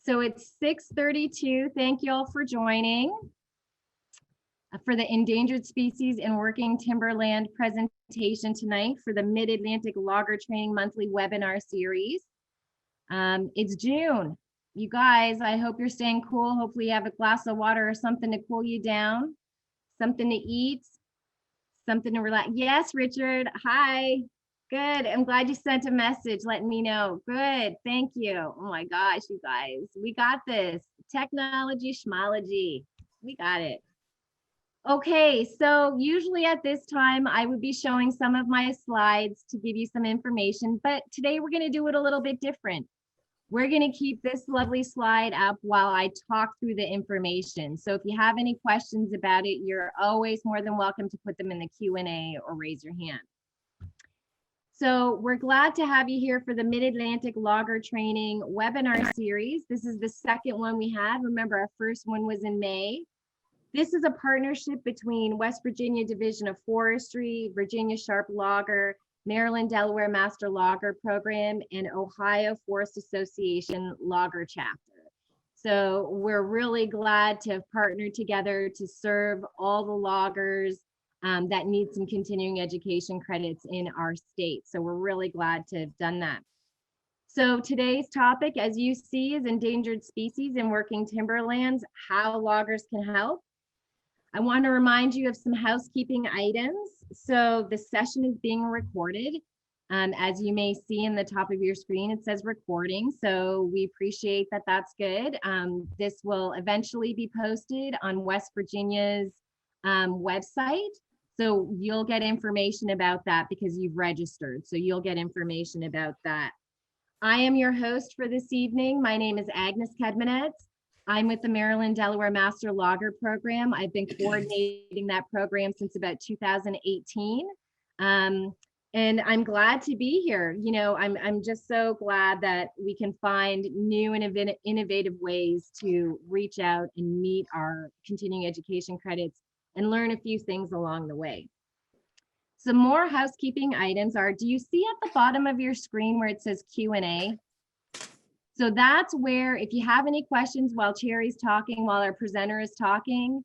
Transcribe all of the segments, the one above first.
So it's 6:32. Thank you all for joining for the Endangered Species and Working Timberland presentation tonight for the Mid-Atlantic Logger Training Monthly Webinar Series. It's June. You guys, I hope you're staying cool. Hopefully you have a glass of water or something to cool you down, something to eat, something to relax. Yes, Richard. Hi. Good. I'm glad you sent a message letting me know. Good. Thank you. Oh my gosh, you guys. We got this. Technology, schmology. We got it. Okay, so usually at this time, I would be showing some of my slides to give you some information, but today we're going to do it a little bit different. We're going to keep this lovely slide up while I talk through the information. So if you have any questions about it, you're always more than welcome to put them in the Q&A or raise your hand. So we're glad to have you here for the Mid-Atlantic Logger Training webinar series. This is the second one we had. Remember, our first one was in May. This is a partnership between West Virginia Division of Forestry, Virginia Sharp Logger, Maryland Delaware Master Logger Program, and Ohio Forest Association Logger Chapter. So we're really glad to have partnered together to serve all the loggers that need some continuing education credits in our state. So we're really glad to have done that. So today's topic, as you see, is endangered species in working timberlands, how loggers can help. I want to remind you of some housekeeping items. So the session is being recorded. As you may see in the top of your screen, it says recording. So we appreciate that. That's good. This will eventually be posted on West Virginia's website. So you'll get information about that because you've registered. So you'll get information about that. I am your host for this evening. My name is Agnes Kedmanetz. I'm with the Maryland Delaware Master Logger Program. I've been coordinating that program since about 2018. And I'm glad to be here. You know, I'm just so glad that we can find new and innovative ways to reach out and meet our continuing education credits and learn a few things along the way. Some more housekeeping items are, do you see at the bottom of your screen where it says Q&A? So that's where, if you have any questions while Cherry's talking, while our presenter is talking,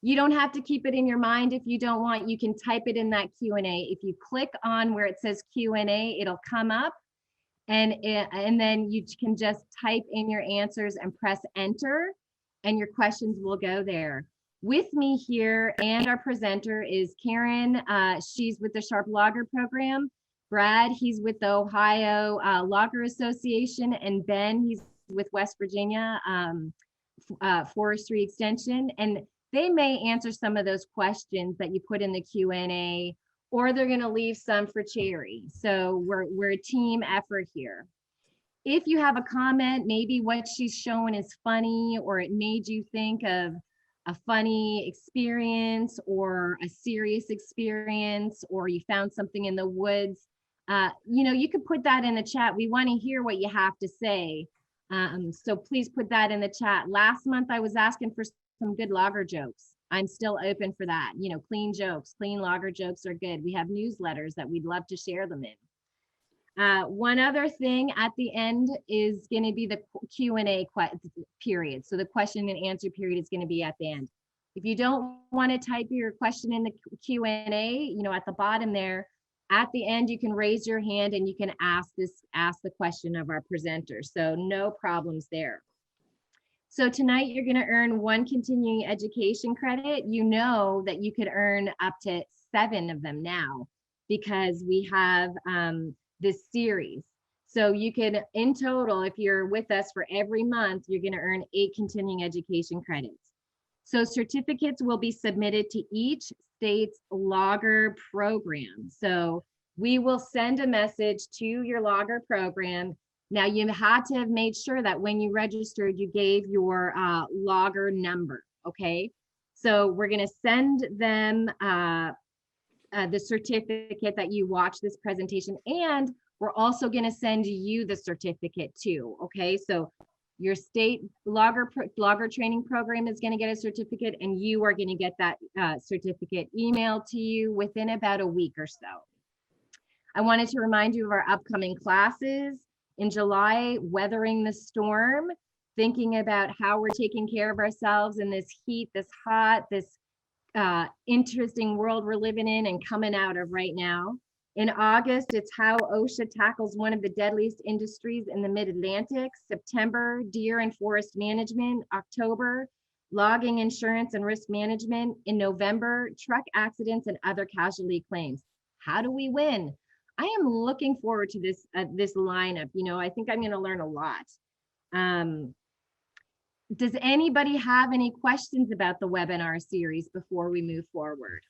you don't have to keep it in your mind. If you don't want, you can type it in that Q&A. If you click on where it says Q&A, it'll come up, and then you can just type in your answers and press enter, and your questions will go there. With me here and our presenter is Karen. She's with the Sharp Logger Program. Brad, he's with the Ohio Logger Association, and Ben, he's with West Virginia Forestry Extension. And they may answer some of those questions that you put in the Q&A, or they're going to leave some for Cherry. So we're a team effort here. If you have a comment, maybe what she's showing is funny, or it made you think of a funny experience or a serious experience, or you found something in the woods, you know, you could put that in the chat. We want to hear what you have to say. So please put that in the chat. Last month, I was asking for some good logger jokes. I'm still open for that. You know, clean jokes, clean logger jokes are good. We have newsletters that we'd love to share them in. One other thing at the end is going to be the Q&A period. So the question and answer period is going to be at the end. If you don't want to type your question in the Q&A, you know, at the bottom there, at the end, you can raise your hand and you can ask the question of our presenter. So no problems there. So tonight you're going to earn 1 continuing education credit. You know that you could earn up to 7 of them now because we have this series. So you could, in total, if you're with us for every month, you're going to earn 8 continuing education credits. So certificates will be submitted to each state's logger program. So we will send a message to your logger program. Now you had to have made sure that when you registered, you gave your logger number, okay? So we're going to send them the certificate that you watch this presentation, and we're also going to send you the certificate too, okay? So your state logger training program is going to get a certificate, and you are going to get that certificate emailed to you within about a week or so. I wanted to remind you of our upcoming classes. In July, Weathering the Storm. thinking about how we're taking care of ourselves in this heat, this hot, this interesting world we're living in and coming out of right now. In August, it's how OSHA tackles one of the deadliest industries in the mid-Atlantic. September, deer and forest management. October, logging insurance and risk management. In November, truck accidents and other casualty claims. How do we win? I am looking forward to this this lineup. You know, I think I'm going to learn a lot. Does anybody have any questions about the webinar series before we move forward?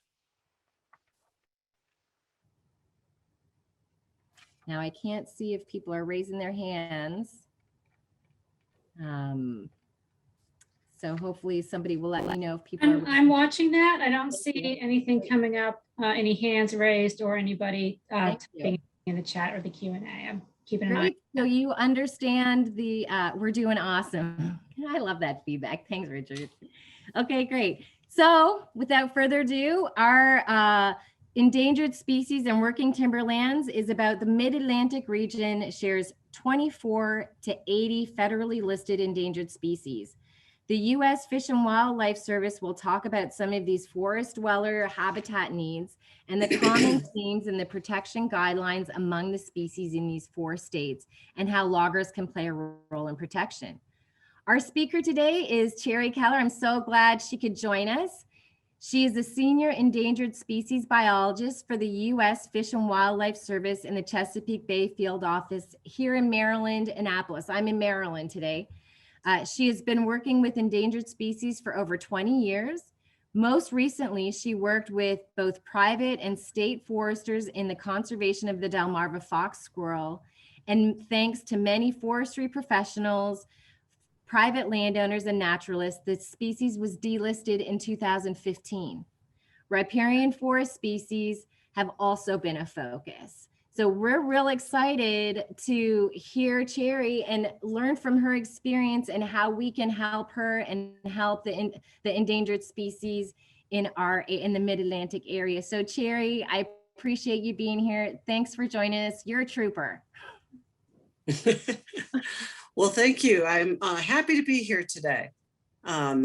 Now I can't see if people are raising their hands. So hopefully somebody will let me know if people are. I'm watching that. I don't see anything coming up, any hands raised or anybody typing in the chat or the Q&A. I'm keeping an eye. So you understand the, we're doing awesome. I love that feedback. Thanks, Richard. Okay, great. So without further ado, our Endangered Species and Working Timberlands is about the Mid-Atlantic region, shares 24 to 80 federally listed endangered species. The U.S. Fish and Wildlife Service will talk about some of these forest dweller habitat needs and the common themes and the protection guidelines among the species in these 4 states and how loggers can play a role in protection. Our speaker today is Cherry Keller. I'm so glad she could join us. She is a senior endangered species biologist for the U.S. Fish and Wildlife Service in the Chesapeake Bay Field Office here in Maryland, Annapolis. I'm in Maryland today. She has been working with endangered species for over 20 years. Most recently, she worked with both private and state foresters in the conservation of the Delmarva fox squirrel. And thanks to many forestry professionals, private landowners, and naturalists, the species was delisted in 2015. Riparian forest species have also been a focus. So we're real excited to hear Cherry and learn from her experience and how we can help her and help the endangered species in the Mid-Atlantic area. So Cherry, I appreciate you being here. Thanks for joining us. You're a trooper. Well, thank you. I'm happy to be here today. I'm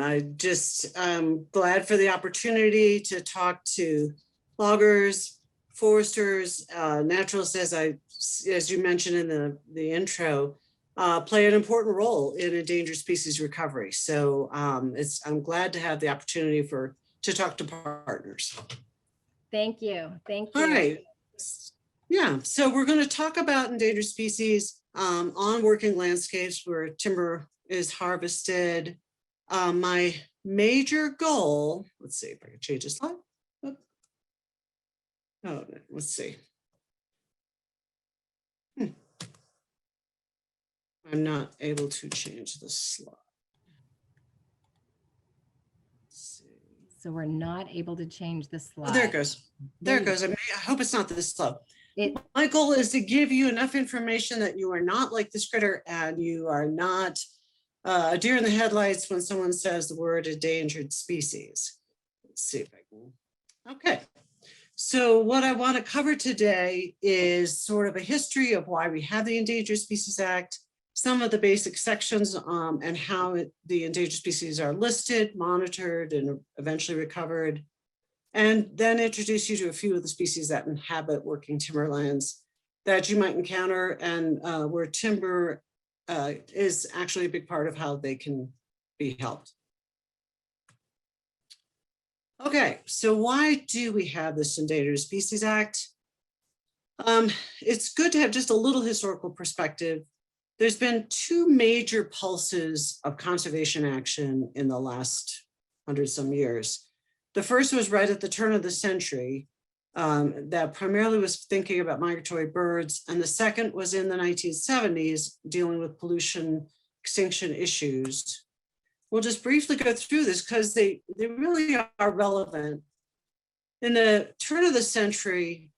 glad for the opportunity to talk to loggers, foresters, naturalists, as you mentioned in the intro, play an important role in endangered species recovery. So I'm glad to have the opportunity to talk to partners. Thank you. Thank you. All right. Yeah, so we're going to talk about endangered species on working landscapes where timber is harvested. My major goal, let's see if I can change this slide. Oh, let's see. I'm not able to change the slide. So we're not able to change the slide. Oh, there it goes. There it goes. I hope it's not this slow. My goal is to give you enough information that you are not like this critter and you are not a deer in the headlights when someone says the word endangered species. Let's see if I can. Okay. So what I want to cover today is sort of a history of why we have the Endangered Species Act, some of the basic sections and how the endangered species are listed, monitored, and eventually recovered, and then introduce you to a few of the species that inhabit working timberlands that you might encounter and where timber is actually a big part of how they can be helped. Okay, so why do we have this Endangered Species Act? It's good to have just a little historical perspective. There's been 2 major pulses of conservation action in the last 100-some years. The first was right at the turn of the century that primarily was thinking about migratory birds. And the second was in the 1970s dealing with pollution extinction issues. We'll just briefly go through this because they really are relevant. In the turn of the century,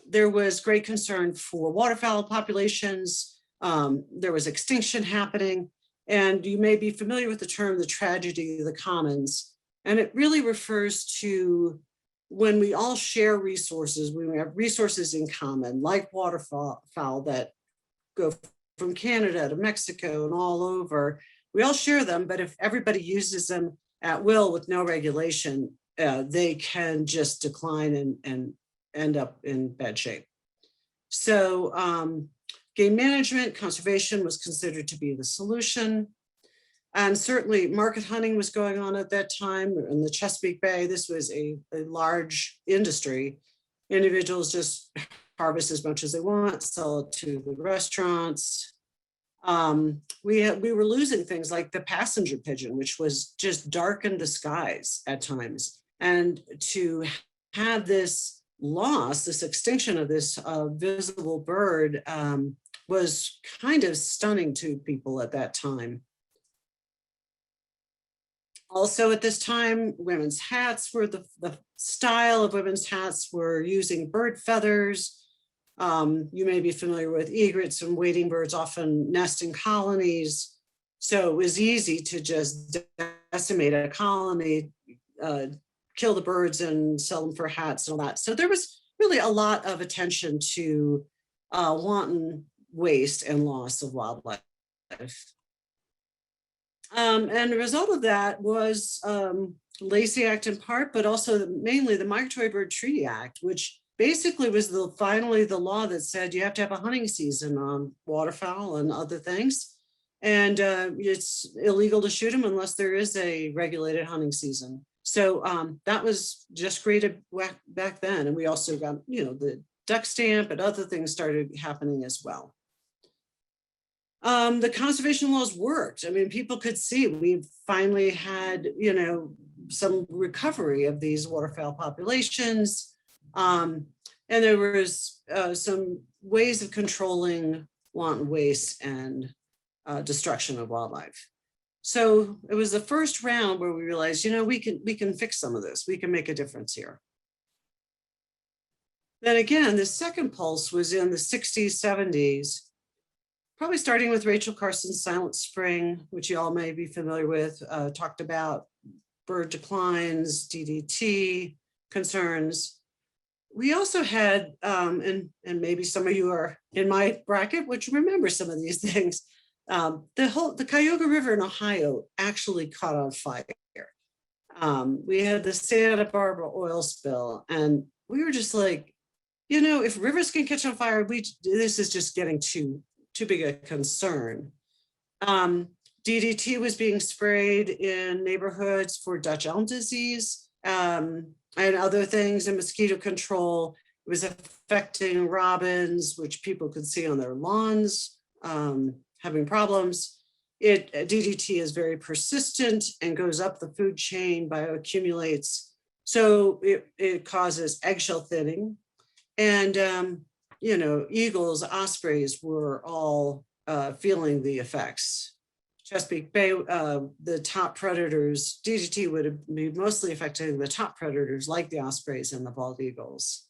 there was great concern for waterfowl populations. There was extinction happening. And you may be familiar with the term, the tragedy of the commons. And it really refers to when we all share resources, when we have resources in common, like waterfowl that go from Canada to Mexico and all over, We all share them, but if everybody uses them at will with no regulation, they can just decline and end up in bad shape. So game management, conservation was considered to be the solution. And certainly market hunting was going on at that time in the Chesapeake Bay. This was a large industry. Individuals just harvest as much as they want, sell it to the restaurants. We were losing things like the passenger pigeon, which was just darkened the skies at times. And to have this loss, this extinction of this visible bird was kind of stunning to people at that time. Also at this time, women's hats were the style of women's hats were using bird feathers. You may be familiar with egrets and wading birds often nest in colonies. So it was easy to just decimate a colony, kill the birds and sell them for hats and all that. So there was really a lot of attention to wanton waste and loss of wildlife. And the result of that was Lacey Act in part, but also mainly the Migratory Bird Treaty Act, which basically was finally the law that said you have to have a hunting season on waterfowl and other things. And it's illegal to shoot them unless there is a regulated hunting season. So that was just created back then. And we also got, the duck stamp and other things started happening as well. The conservation laws worked. I mean, people could see we finally had, some recovery of these waterfowl populations. And there was some ways of controlling wanton waste and destruction of wildlife. So it was the first round where we realized, we can fix some of this. We can make a difference here. Then again, the second pulse was in the 60s, 70s. Probably starting with Rachel Carson's Silent Spring, which you all may be familiar with, talked about bird declines, DDT concerns. We also had, and maybe some of you are in my bracket, which remember some of these things. The Cuyahoga River in Ohio actually caught on fire. We had the Santa Barbara oil spill, and we were just like, if rivers can catch on fire, this is just getting too big a concern. DDT was being sprayed in neighborhoods for Dutch elm disease and other things, and mosquito control. It was affecting robins, which people could see on their lawns, having problems. DDT is very persistent and goes up the food chain, bioaccumulates. So it causes eggshell thinning. And eagles, ospreys were all feeling the effects. Chesapeake Bay, the top predators, DDT would be mostly affecting the top predators like the ospreys and the bald eagles.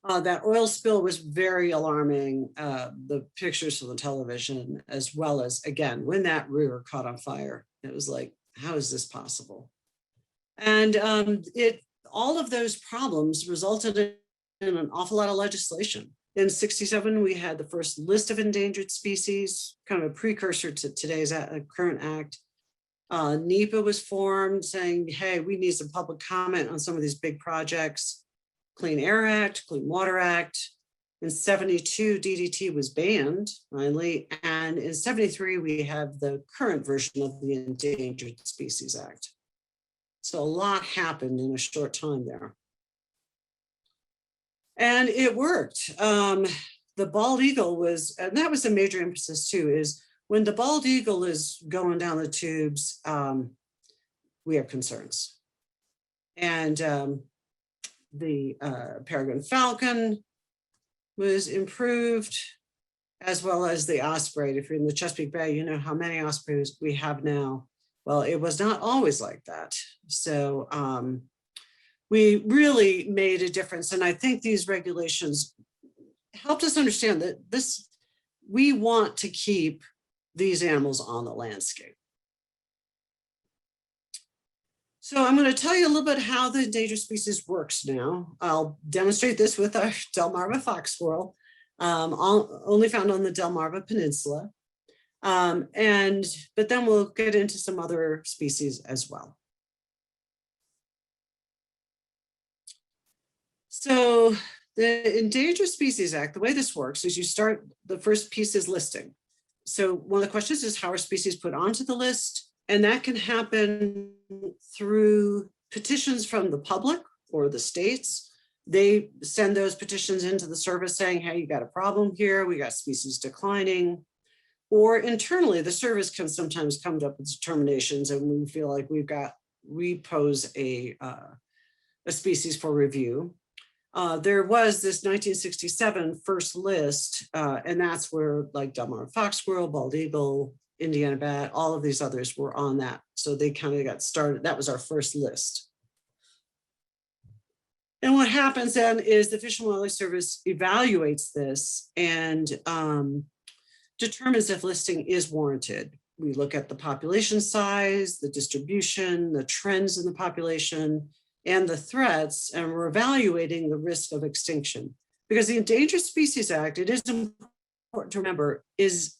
That oil spill was very alarming, the pictures from the television, as well as, again, when that river caught on fire, it was like, how is this possible? And all of those problems resulted in an awful lot of legislation. In '67, we had the first list of endangered species, kind of a precursor to today's current act. NEPA was formed saying, hey, we need some public comment on some of these big projects. Clean Air Act, Clean Water Act. In '72, DDT was banned, finally. And in '73, we have the current version of the Endangered Species Act. So a lot happened in a short time there. And it worked. The bald eagle was, and that was a major emphasis too, is when the bald eagle is going down the tubes, we have concerns. And the peregrine falcon was improved, as well as the osprey. If you're in the Chesapeake Bay, you know how many ospreys we have now. Well, it was not always like that. So we really made a difference. And I think these regulations helped us understand that we want to keep these animals on the landscape. So I'm going to tell you a little bit how the endangered species works now. I'll demonstrate this with our Delmarva fox squirrel, only found on the Delmarva Peninsula. But then we'll get into some other species as well. So the Endangered Species Act, the way this works is you start, the first piece is listing. So one of the questions is, how are species put onto the list? And that can happen through petitions from the public or the states. They send those petitions into the service saying, hey, you got a problem here, we got species declining. Or internally, the service can sometimes come up with determinations and we feel like we pose a species for review. There was this 1967 first list, and that's where like Delmarva fox squirrel, bald eagle, Indiana bat, all of these others were on that. So they kind of got started. That was our first list. And what happens then is the Fish and Wildlife Service evaluates this and determines if listing is warranted. We look at the population size, the distribution, the trends in the population, and the threats, and we're evaluating the risk of extinction. Because the Endangered Species Act, it is important to remember, is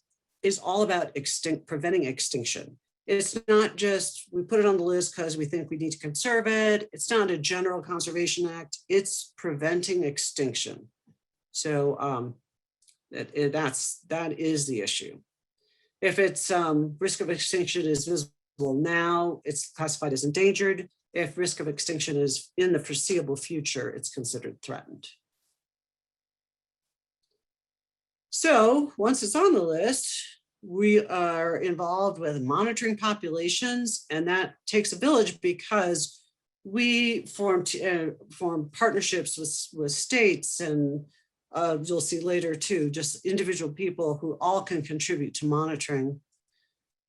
all about preventing extinction. It's not just, we put it on the list because we think we need to conserve it. It's not a general conservation act, it's preventing extinction. So that is the issue. If it's risk of extinction is visible now, it's classified as endangered. If risk of extinction is in the foreseeable future, it's considered threatened. So once it's on the list, we are involved with monitoring populations, and that takes a village because we form partnerships with states, and you'll see later too, just individual people who all can contribute to monitoring.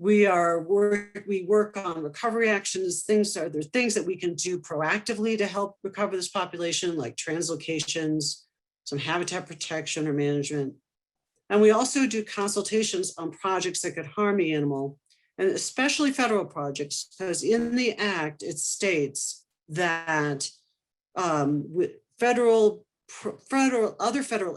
We work on recovery actions. There's things that we can do proactively to help recover this population, like translocations, some habitat protection or management. And we also do consultations on projects that could harm the animal, and especially federal projects, because in the act, it states that other federal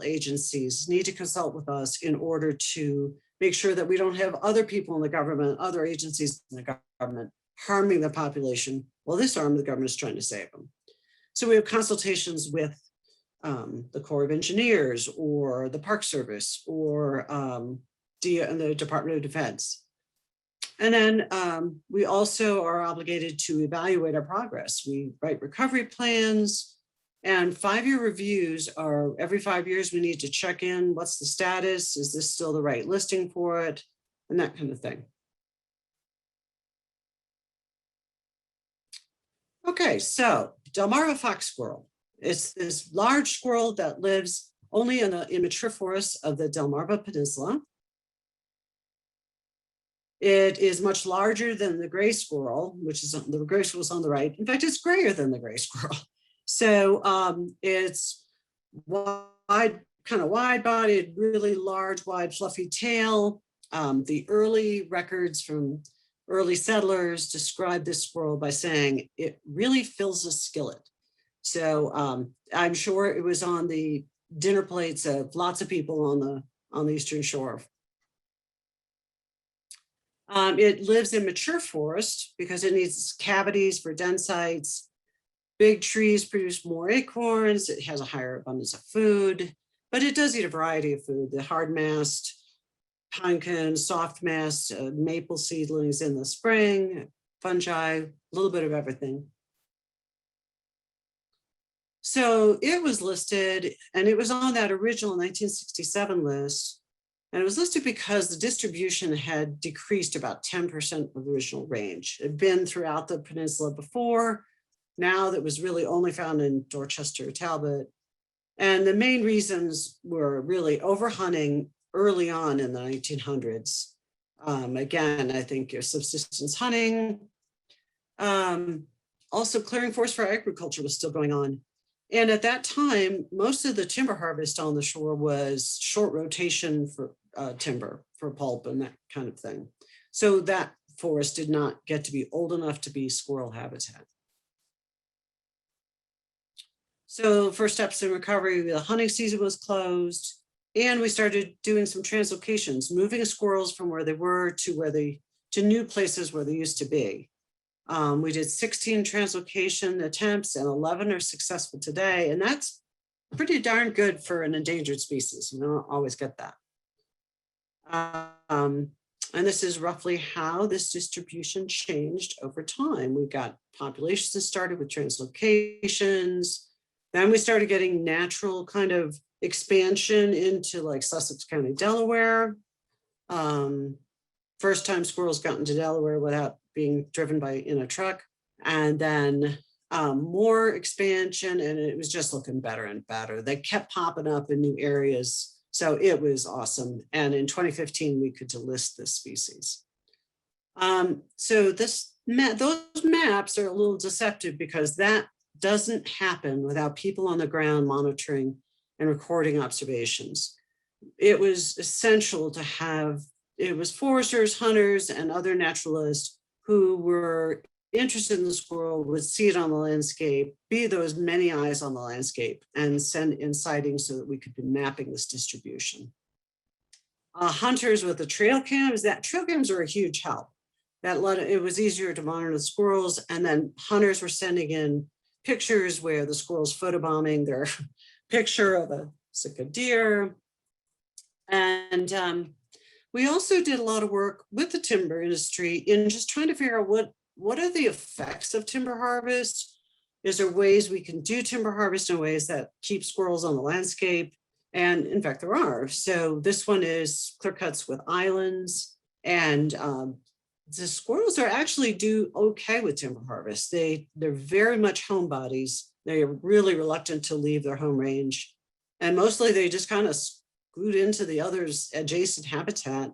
agencies need to consult with us in order to make sure that we don't have other people in the government, other agencies in the government harming the population while this arm of the government is trying to save them. So we have consultations with the Corps of Engineers or the Park Service or the Department of Defense. And then we also are obligated to evaluate our progress. We write recovery plans, and 5-year reviews are every 5 years. We need to check in. What's the status? Is this still the right listing for it? And that kind of thing. Okay, so Delmarva fox squirrel. It's this large squirrel that lives only in the immature forests of the Delmarva Peninsula. It is much larger than the gray squirrel, which is the gray squirrel's on the right. In fact, it's grayer than the gray squirrel. So it's wide, kind of wide-bodied, really large, wide, fluffy tail. The early records from early settlers describe this squirrel by saying it really fills a skillet. So I'm sure it was on the dinner plates of lots of people on the Eastern Shore. It lives in mature forest because it needs cavities for den sites. Big trees produce more acorns. It has a higher abundance of food, but it does eat a variety of food. The hard mast, pine, soft mast, maple seedlings in the spring, fungi, a little bit of everything. So it was listed, and it was on that original 1967 list. And it was listed because the distribution had decreased about 10% of the original range. It had been throughout the peninsula before. Now that was really only found in Dorchester, Talbot. And the main reasons were really overhunting early on in the 1900s. Again, I think your subsistence hunting. Also clearing forest for agriculture was still going on. And at that time, most of the timber harvest on the shore was short rotation for timber, for pulp and that kind of thing. So that forest did not get to be old enough to be squirrel habitat. So first steps in recovery, the hunting season was closed, And we started doing some translocations, moving squirrels from where they were to new places where they used to be. We did 16 translocation attempts and 11 are successful today. And that's pretty darn good for an endangered species. You don't always get that. And this is roughly how this distribution changed over time. We got populations that started with translocations. Then we started getting natural kind of expansion into like Sussex County, Delaware. First time squirrels got into Delaware without being driven in a truck. And then more expansion, and it was just looking better and better. They kept popping up in new areas. So it was awesome. And in 2015, we could delist this species. So those maps are a little deceptive because that doesn't happen without people on the ground monitoring and recording observations. It was essential to have, it was foresters, hunters, and other naturalists who were interested in the squirrel would see it on the landscape, be those many eyes on the landscape, and send in sightings so that we could be mapping this distribution. Hunters with the trail cams, trail cams are a huge help. It was easier to monitor the squirrels, and then hunters were sending in pictures where the squirrels photobombing their picture of a sick deer. And we also did a lot of work with the timber industry in just trying to figure out what are the effects of timber harvest? Is there ways we can do timber harvest in ways that keep squirrels on the landscape? And in fact, there are. So this one is clear cuts with islands, and the squirrels are actually do okay with timber harvest. They're very much homebodies. They are really reluctant to leave their home range. And mostly they just kind of scoot into the other's adjacent habitat,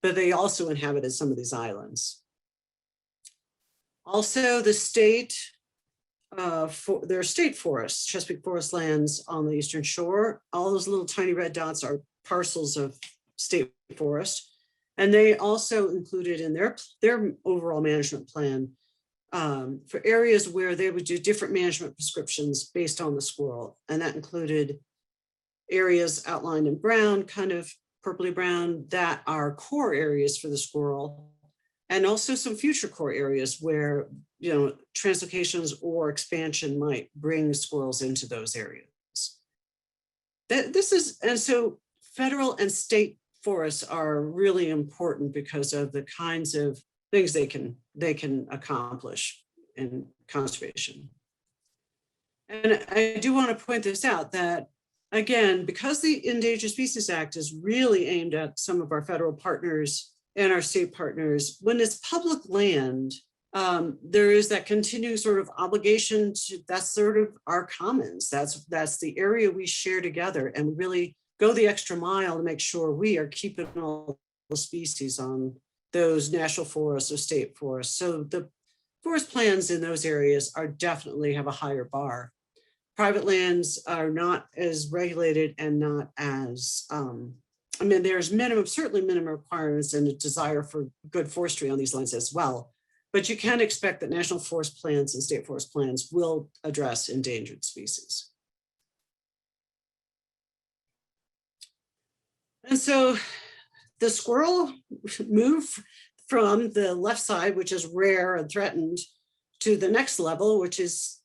but they also inhabited some of these islands. Also, the state, there are state forests, Chesapeake Forest lands on the eastern shore. All those little tiny red dots are parcels of state forest. And they also included in their overall management plan for areas where they would do different management prescriptions based on the squirrel. And that included areas outlined in brown, kind of purpley brown, that are core areas for the squirrel. And also some future core areas where, translocations or expansion might bring squirrels into those areas. And so federal and state forests are really important because of the kinds of things they can accomplish in conservation. And I do want to point this out that, again, because the Endangered Species Act is really aimed at some of our federal partners and our state partners, when it's public land, there is that continued sort of obligation to, that's sort of our commons. That's the area we share together, and really go the extra mile to make sure we are keeping all the species on those national forests or state forests. So the forest plans in those areas are definitely have a higher bar. Private lands are not as regulated and not as, there's certainly minimum requirements and a desire for good forestry on these lands as well. But you can expect that national forest plans and state forest plans will address endangered species. And so the squirrel moved from the left side, which is rare and threatened, to the next level, which is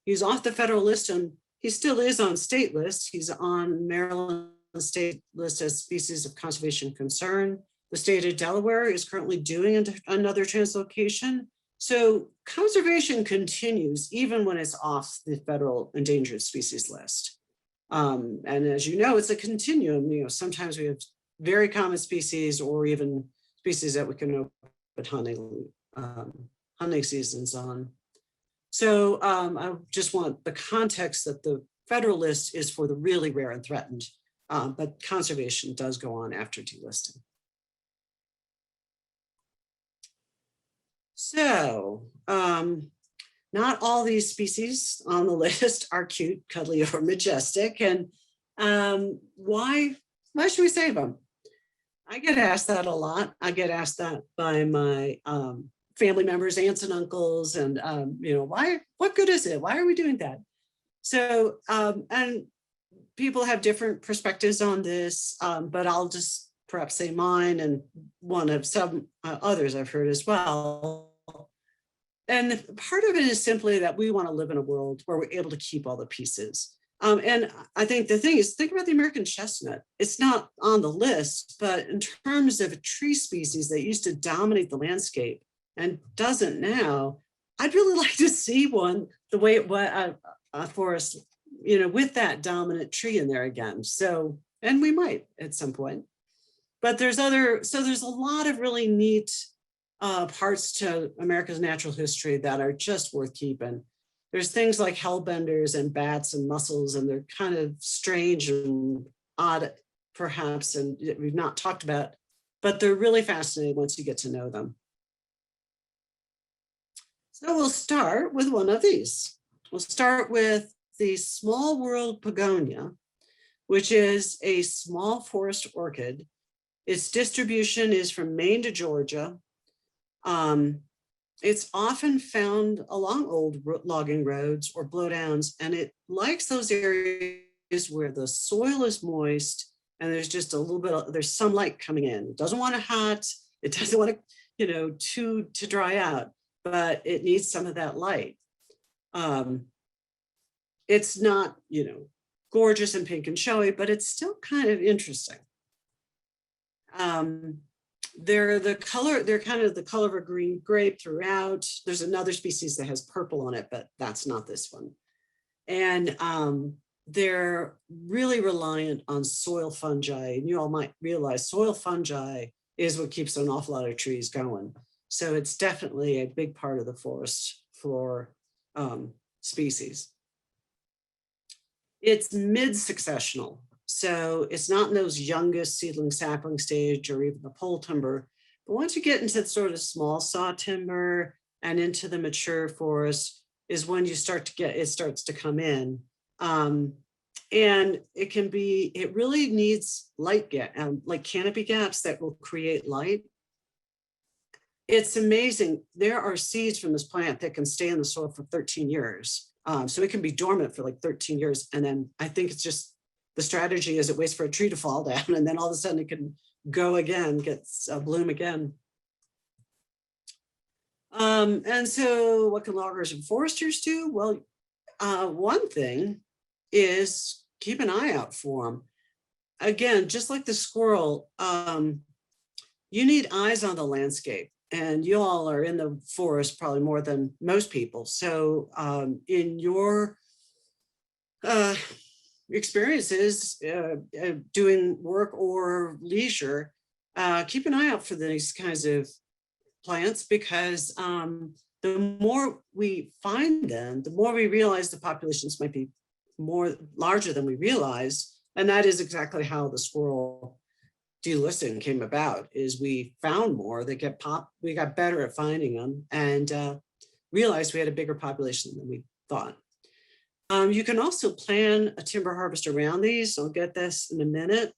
he's off the federal list, and he still is on state list. He's on Maryland state list as species of conservation concern. The state of Delaware is currently doing another translocation. So conservation continues even when it's off the federal endangered species list. And as you know, it's a continuum. Sometimes we have very common species or even species that we can open hunting seasons on. So I just want the context that the federal list is for the really rare and threatened, but conservation does go on after delisting. So not all these species on the list are cute, cuddly, or majestic. And why should we save them? I get asked that a lot. I get asked that by my family members, aunts and uncles, and what good is it? Why are we doing that? So, and people have different perspectives on this, but I'll just perhaps say mine and one of some others I've heard as well. And part of it is simply that we want to live in a world where we're able to keep all the pieces. And I think the thing is, think about the American chestnut. It's not on the list, but in terms of a tree species that used to dominate the landscape and doesn't now, I'd really like to see one the way it was a forest, with that dominant tree in there again. So, and we might at some point. But there's a lot of really neat parts to America's natural history that are just worth keeping. There's things like hellbenders and bats and mussels, and they're kind of strange and odd, perhaps, and we've not talked about, but they're really fascinating once you get to know them. So we'll start with one of these. We'll start with the small world pogonia, which is a small forest orchid. Its distribution is from Maine to Georgia. It's often found along old logging roads or blowdowns, and it likes those areas where the soil is moist and there's just a little bit of, there's some light coming in. It doesn't want it hot. It doesn't want to dry out, but it needs some of that light. It's not, gorgeous and pink and showy, but it's still kind of interesting. They're kind of the color of a green grape throughout. There's another species that has purple on it, but that's not this one. And they're really reliant on soil fungi. And you all might realize soil fungi is what keeps an awful lot of trees going. So it's definitely a big part of the forest floor species. It's mid-successional. So it's not in those youngest seedling sapling stage or even the pole timber. But once you get into sort of small saw timber and into the mature forest is when you start to get, it starts to come in. And it really needs light like canopy gaps that will create light. It's amazing. There are seeds from this plant that can stay in the soil for 13 years. So it can be dormant for like 13 years. And then I think it's just, the strategy is it waits for a tree to fall down and then all of a sudden it can go again, gets a bloom again. And so what can loggers and foresters do? Well, one thing is keep an eye out for them. Again, just like the squirrel, you need eyes on the landscape. And you all are in the forest probably more than most people. So in your experiences doing work or leisure, keep an eye out for these kinds of plants, because the more we find them, the more we realize the populations might be larger than we realized. And that is exactly how the squirrel delisting came about, is we found more, we got better at finding them and realized we had a bigger population than we thought. You can also plan a timber harvest around these. I'll get this in a minute,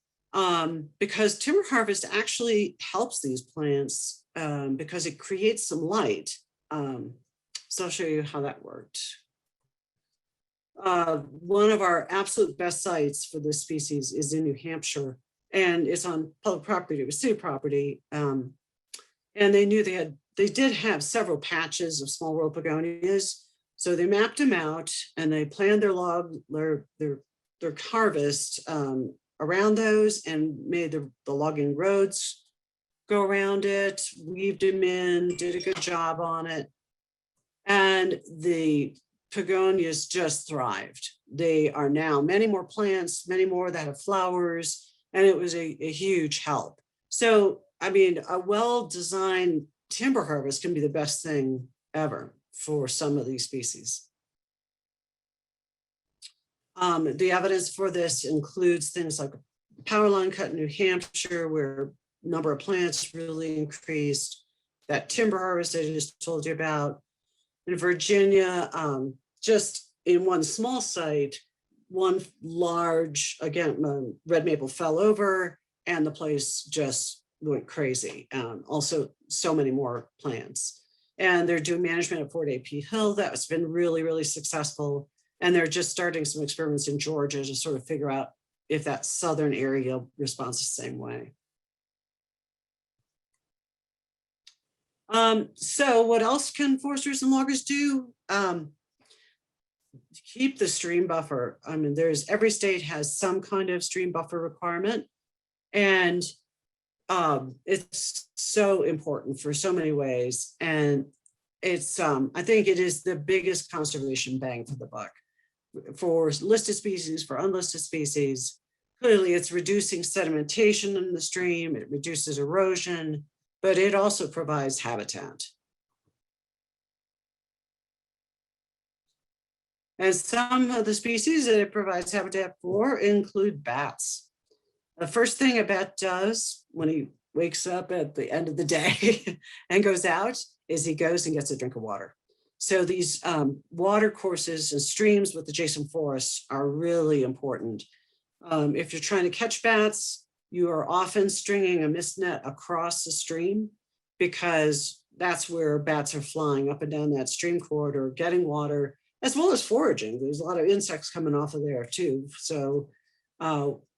because timber harvest actually helps these plants because it creates some light. So I'll show you how that worked. One of our absolute best sites for this species is in New Hampshire, and it's on public property, it was city property. And they knew they did have several patches of small world begonias. So they mapped them out and they planned their harvest around those and made the logging roads go around it, weaved them in, did a good job on it. And the begonias just thrived. They are now many more plants, many more that have flowers, and it was a huge help. So, I mean, a well-designed timber harvest can be the best thing ever for some of these species. The evidence for this includes things like power line cut in New Hampshire, where number of plants really increased, that timber harvest I just told you about. In Virginia, just in one small site, one large, again, red maple fell over and the place just went crazy. Also, so many more plants. And they're doing management at Fort AP Hill. That's been really, really successful. And they're just starting some experiments in Georgia to sort of figure out if that southern area responds the same way. So what else can foresters and loggers do? Keep the stream buffer. I mean, every state has some kind of stream buffer requirement. And it's so important for so many ways. And it's, I think it is the biggest conservation bang for the buck. For listed species, for unlisted species, clearly it's reducing sedimentation in the stream, it reduces erosion, but it also provides habitat. And some of the species that it provides habitat for include bats. The first thing a bat does when he wakes up at the end of the day and goes out is he goes and gets a drink of water. So these water courses and streams with adjacent forests are really important. If you're trying to catch bats, you are often stringing a mist net across the stream because that's where bats are flying up and down that stream corridor, getting water, as well as foraging. There's a lot of insects coming off of there too. So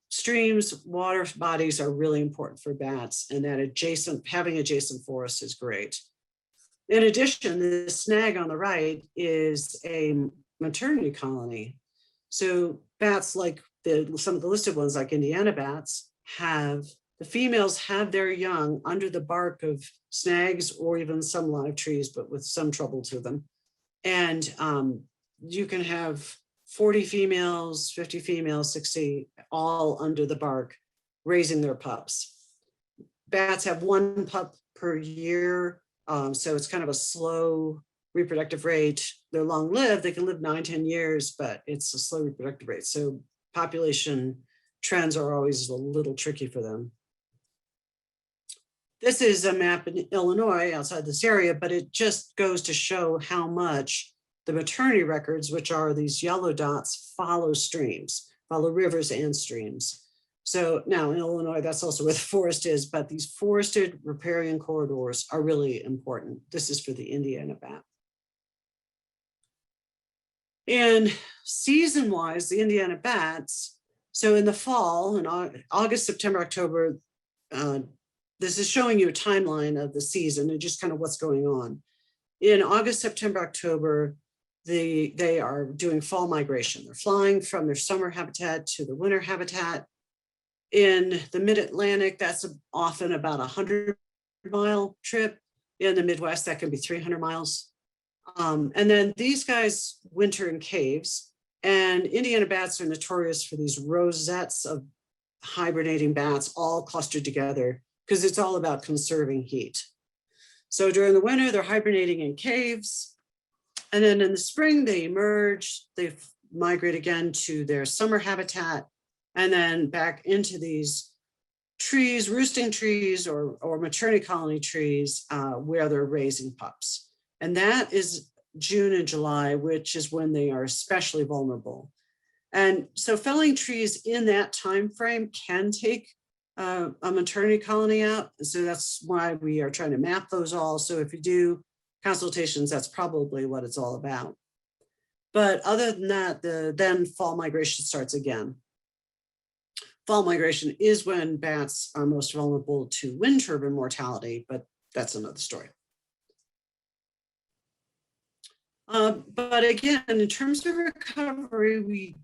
streams, water bodies are really important for bats, and that having adjacent forests is great. In addition, the snag on the right is a maternity colony. So bats like some of the listed ones, like Indiana bats, the females have their young under the bark of snags or even some live trees, but with some trouble to them. And you can have 40 females, 50 females, 60, all under the bark, raising their pups. Bats have one pup per year. So it's kind of a slow reproductive rate. They're long-lived, they can live 9-10 years, but it's a slow reproductive rate. So population trends are always a little tricky for them. This is a map in Illinois outside this area, but it just goes to show how much the maternity records, which are these yellow dots, follow streams, follow rivers and streams. So now in Illinois, that's also where the forest is, but these forested riparian corridors are really important. This is for the Indiana bat. And season-wise, the Indiana bats, so in the fall, in August, September, October, this is showing you a timeline of the season and just kind of what's going on. In August, September, October, they are doing fall migration. They're flying from their summer habitat to the winter habitat. In the mid-Atlantic, that's often about a 100-mile trip. In the Midwest, that can be 300 miles. And then these guys winter in caves, and Indiana bats are notorious for these rosettes of hibernating bats all clustered together because it's all about conserving heat. So during the winter, they're hibernating in caves. And then in the spring, they emerge, they migrate again to their summer habitat, and then back into these trees, roosting trees or maternity colony trees where they're raising pups. And that is June and July, which is when they are especially vulnerable. And so felling trees in that time frame can take a maternity colony out. And so that's why we are trying to map those all. So if you do consultations, that's probably what it's all about. But other than that, then fall migration starts again. Fall migration is when bats are most vulnerable to wind turbine mortality, but that's another story. But again, in terms of recovery, we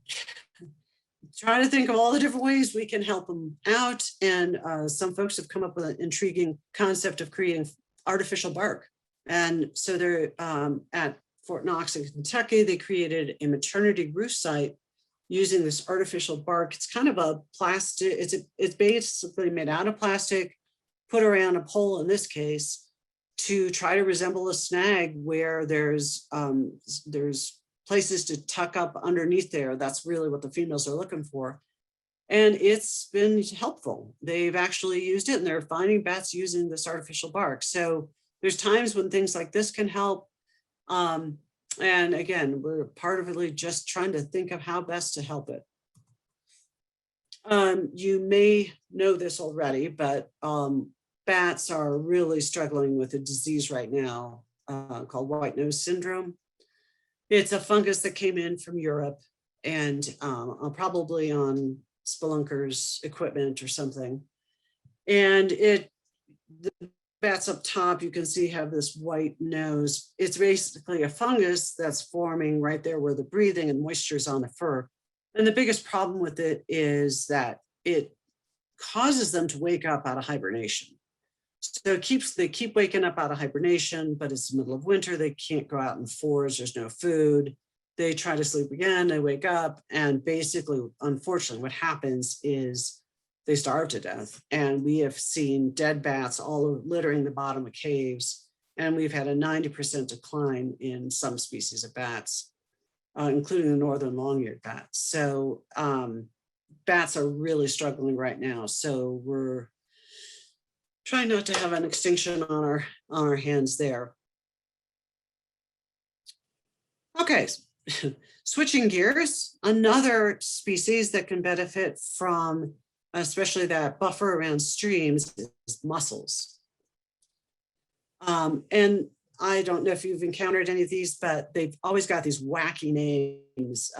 try to think of all the different ways we can help them out. And some folks have come up with an intriguing concept of creating artificial bark. And so they're at Fort Knox in Kentucky, they created a maternity roof site using this artificial bark. It's kind of a plastic, it's basically made out of plastic, put around a pole in this case, to try to resemble a snag where there's places to tuck up underneath there. That's really what the females are looking for. And it's been helpful. They've actually used it and they're finding bats using this artificial bark. So there's times when things like this can help. And again, we're part of really just trying to think of how best to help it. You may know this already, but bats are really struggling with a disease right now called white nose syndrome. It's a fungus that came in from Europe and probably on spelunkers equipment or something. And the bats up top, you can see have this white nose. It's basically a fungus that's forming right there where the breathing and moisture is on the fur. And the biggest problem with it is that it causes them to wake up out of hibernation. So they keep waking up out of hibernation, but it's the middle of winter. They can't go out in fours. There's no food. They try to sleep again. They wake up. And basically, unfortunately, what happens is they starve to death. And we have seen dead bats all littering the bottom of caves. And we've had a 90% decline in some species of bats, including the northern long-eared bats. So bats are really struggling right now. So we're trying not to have an extinction on our hands there. Okay, switching gears, another species that can benefit from especially that buffer around streams is mussels. And I don't know if you've encountered any of these, but they've always got these wacky names: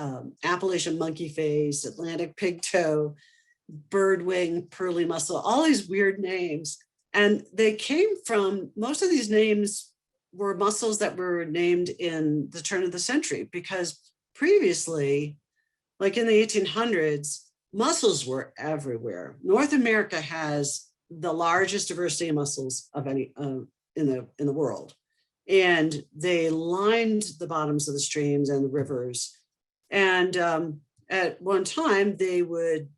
Appalachian monkey face, Atlantic pigtoe, birdwing, pearly mussel, all these weird names. And they came from, most of these names were mussels that were named in the turn of the century, because previously, like in the 1800s, mussels were everywhere. North America has the largest diversity of mussels of any in the world. And they lined the bottoms of the streams and the rivers. And at one time, they would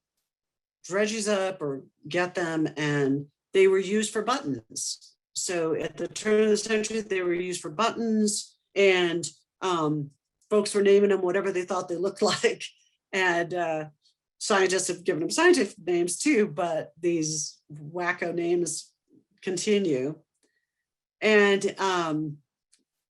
dredge these up or get them, and they were used for buttons. So at the turn of the century, they were used for buttons, and folks were naming them whatever they thought they looked like. And scientists have given them scientific names too, but these wacko names continue. And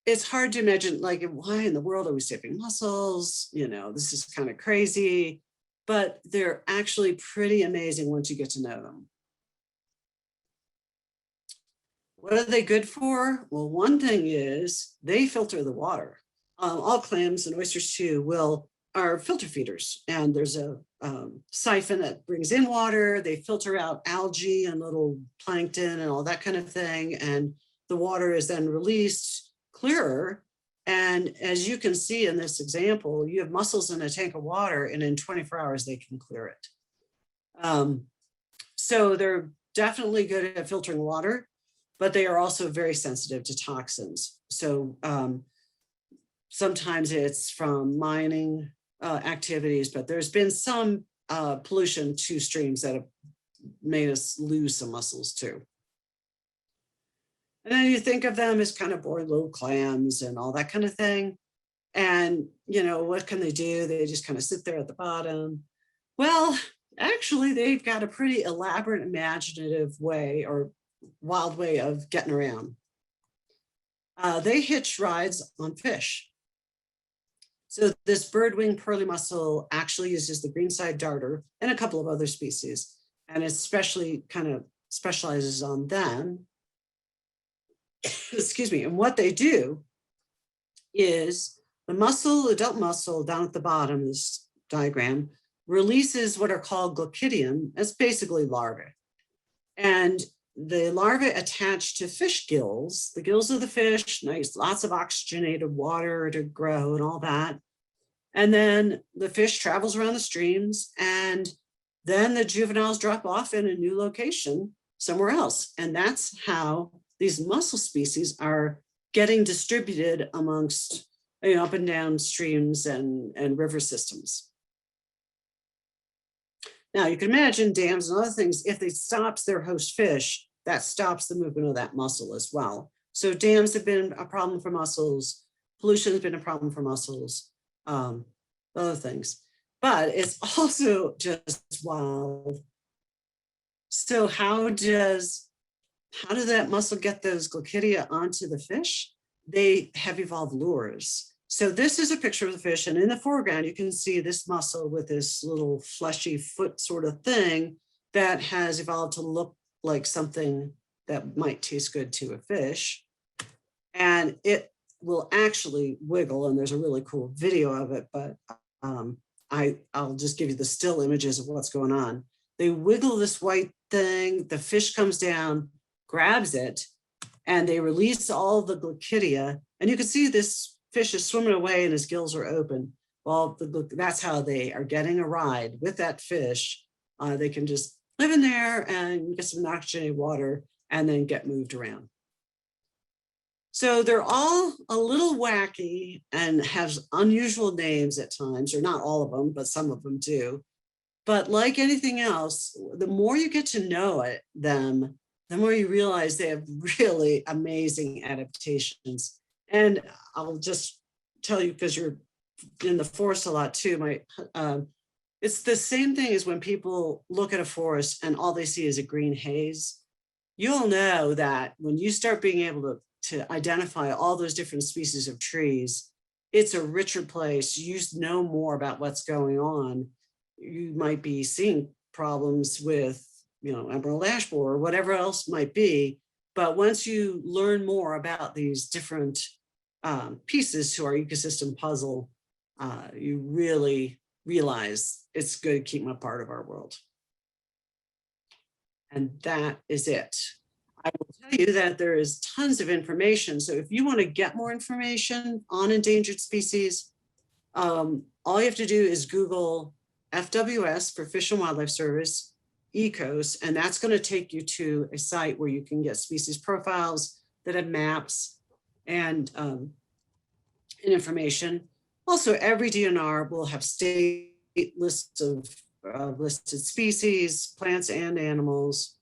it's hard to imagine, like, why in the world are we saving mussels? You know, this is kind of crazy, but they're actually pretty amazing once you get to know them. What are they good for? Well, one thing is they filter the water. All clams and oysters too are filter feeders, and there's a siphon that brings in water. They filter out algae and little plankton and all that kind of thing, and the water is then released clearer. And as you can see in this example, you have mussels in a tank of water, and in 24 hours they can clear it. So they're definitely good at filtering water, but they are also very sensitive to toxins. So sometimes it's from mining activities, but there's been some pollution to streams that have made us lose some mussels too. And then you think of them as kind of boring little clams and all that kind of thing. And, you know, what can they do? They just kind of sit there at the bottom. Well, actually, they've got a pretty elaborate, imaginative way or wild way of getting around. They hitch rides on fish. So this birdwing pearly mussel actually uses the greenside darter and a couple of other species, and especially kind of specializes on them. Excuse me. And what they do is the adult mussel down at the bottom of this diagram releases what are called glochidium. That's basically larvae. And the larvae attach to fish gills, the gills of the fish, nice, lots of oxygenated water to grow and all that. And then the fish travels around the streams, and then the juveniles drop off in a new location somewhere else. And that's how these mussel species are getting distributed amongst, you know, up and down streams and river systems. Now you can imagine dams and other things, if they stops their host fish, that stops the movement of that mussel as well. So dams have been a problem for mussels, pollution has been a problem for mussels, other things, but it's also just wild. So how does that mussel get those glochidia onto the fish? They have evolved lures. So this is a picture of the fish, and in the foreground, you can see this mussel with this little fleshy foot sort of thing that has evolved to look like something that might taste good to a fish. And it will actually wiggle, and there's a really cool video of it, but I'll just give you the still images of what's going on. They wiggle this white thing, the fish comes down, grabs it, and they release all the glycidia. And you can see this fish is swimming away and his gills are open. Well, that's how they are getting a ride with that fish. They can just live in there and get some oxygenated water and then get moved around. So they're all a little wacky and have unusual names at times, or not all of them, but some of them do. But like anything else, the more you get to know them, the more you realize they have really amazing adaptations. And I'll just tell you, because you're in the forest a lot too, it's the same thing as when people look at a forest and all they see is a green haze. You'll know that when you start being able to identify all those different species of trees, it's a richer place. You know more about what's going on. You might be seeing problems with, emerald ash borer or whatever else might be. But once you learn more about these different pieces to our ecosystem puzzle, you really realize it's good to keep them a part of our world. And that is it. I will tell you that there is tons of information. So if you want to get more information on endangered species, all you have to do is Google FWS for Fish and Wildlife Service, ECOS, and that's going to take you to a site where you can get species profiles that have maps and information. Also, every DNR will have state lists of listed species, plants and animals.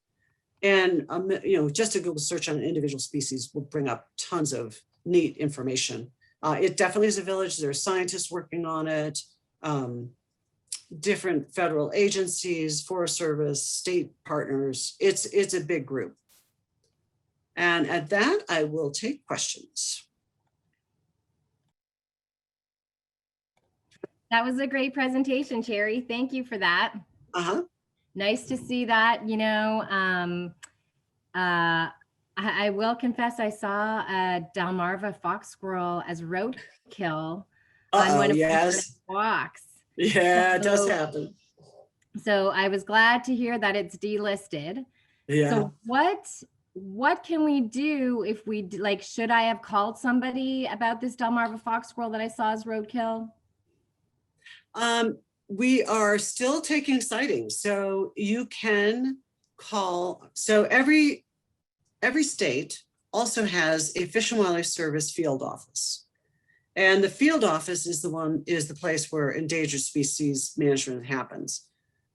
And, just a Google search on individual species will bring up tons of neat information. It definitely is a village. There are scientists working on it, different federal agencies, Forest Service, state partners. It's a big group. And at that, I will take questions. That was a great presentation, Cherry. Thank you for that. Nice to see that. I will confess I saw a Delmarva fox squirrel as roadkill on one of my walks. Yeah, it does happen. So I was glad to hear that it's delisted. Yeah. So what can we do if we should I have called somebody about this Delmarva fox squirrel that I saw as roadkill? We are still taking sightings, so you can call. So every state also has a Fish and Wildlife Service field office, and the field office is the place where endangered species management happens.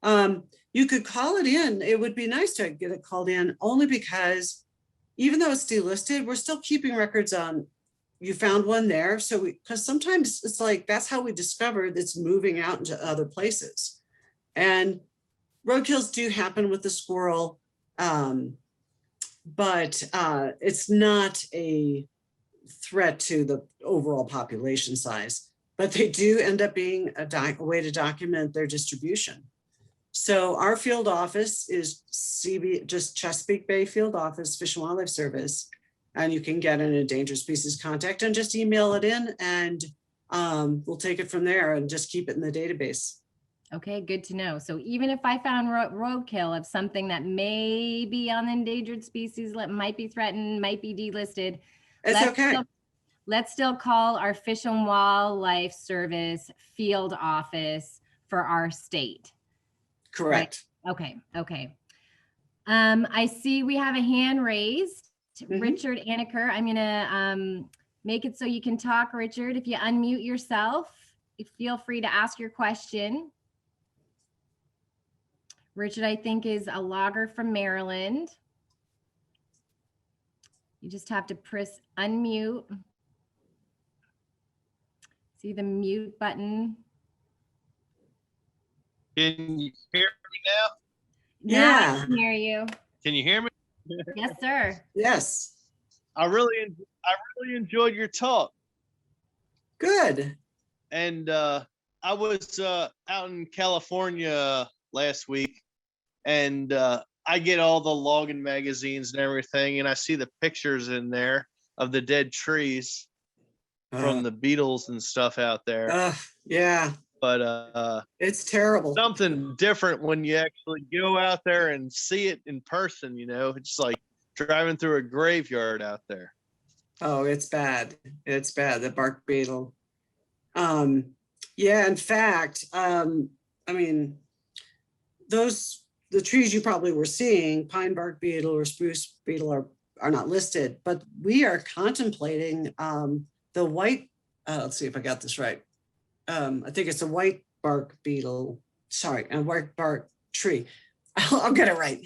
You could call it in. It would be nice to get it called in, only because even though it's delisted, we're still keeping records on. You found one there. So because sometimes it's like, that's how we discovered it's moving out into other places. And roadkills do happen with the squirrel, but it's not a threat to the overall population size, but they do end up being a way to document their distribution. So our field office is just Chesapeake Bay Field Office, Fish and Wildlife Service. And you can get an endangered species contact and just email it in, and we'll take it from there and just keep it in the database. Okay, good to know. So even if I found roadkill of something that may be on the endangered species, might be threatened, might be delisted, it's okay. Let's still call our Fish and Wildlife Service field office for our state. Correct. Right? Okay. I see we have a hand raised. Richard Aniker, I'm gonna make it so you can talk, Richard. If you unmute yourself, feel free to ask your question. Richard, I think, is a logger from Maryland. You just have to press unmute. See the mute button. Can you hear me now? Now I can hear you. Can you hear me? Yes, sir. Yes. I really enjoyed your talk. Good. And I was out in California last week, and I get all the logging magazines and everything, and I see the pictures in there of the dead trees. from the beetles and stuff out there. Yeah, But it's terrible. something different when you actually go out there and see it in person, it's like driving through a graveyard out there. Oh, it's bad. It's bad, the bark beetle. Yeah, in fact, I mean, the trees you probably were seeing, pine bark beetle or spruce beetle are not listed, but we are contemplating the white, let's see if I got this right. I think it's a white bark beetle, sorry, a white bark tree. I'll get it right.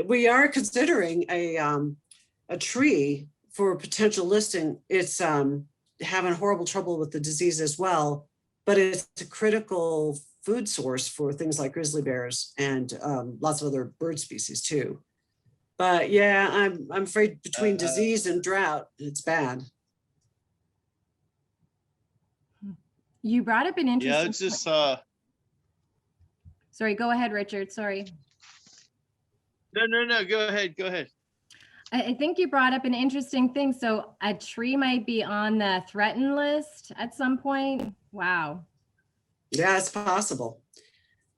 We are considering a tree for potential listing. It's having horrible trouble with the disease as well, but it's a critical food source for things like grizzly bears and lots of other bird species too. But yeah, I'm afraid between disease and drought, it's bad. You brought up an interesting. Yeah, it's just Sorry, go ahead, Richard. Sorry. no, go ahead. I think you brought up an interesting thing. So a tree might be on the threatened list at some point. Wow. Yeah, it's possible.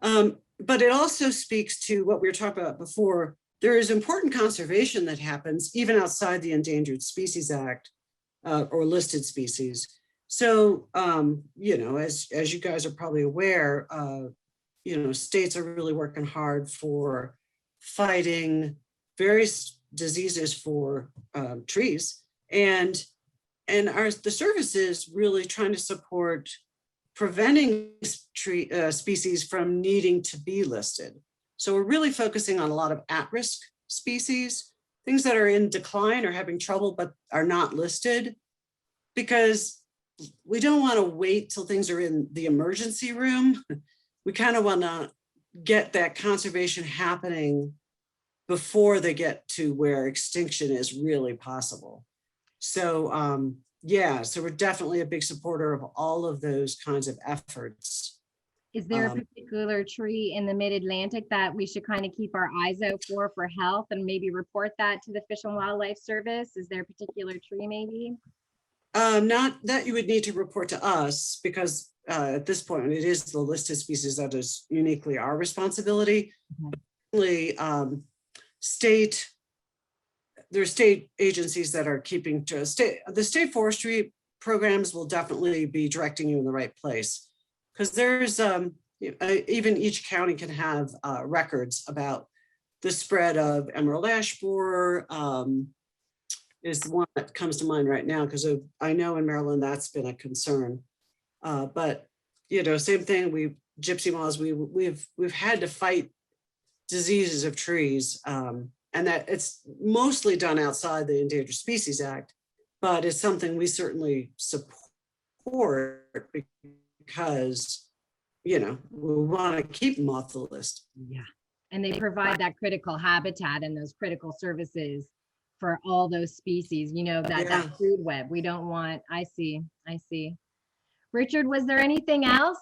But it also speaks to what we were talking about before. There is important conservation that happens even outside the Endangered Species Act or listed species. So, as you guys are probably aware, states are really working hard for fighting various diseases for trees, and the service is really trying to support preventing tree species from needing to be listed. So we're really focusing on a lot of at-risk species, things that are in decline or having trouble but are not listed, because we don't want to wait till things are in the emergency room. We kind of want to get that conservation happening before they get to where extinction is really possible. So so we're definitely a big supporter of all of those kinds of efforts. Is there a particular tree in the mid-Atlantic that we should kind of keep our eyes out for health and maybe report that to the Fish and Wildlife Service? Is there a particular tree maybe? Not that you would need to report to us, because at this point it is the listed species that is uniquely our responsibility. Mm-hmm. There are state agencies that are keeping to the state forestry programs will definitely be directing you in the right place, because there's even each county can have records about the spread of emerald ash borer. Is the one that comes to mind right now, because I know in Maryland that's been a concern. But same thing. Gypsy moths. We've had to fight diseases of trees, and that it's mostly done outside the Endangered Species Act, but it's something we certainly support because we want to keep them off the list. Yeah, and they provide that critical habitat and those critical services for all those species, that food web. We don't want, I see. Richard, was there anything else?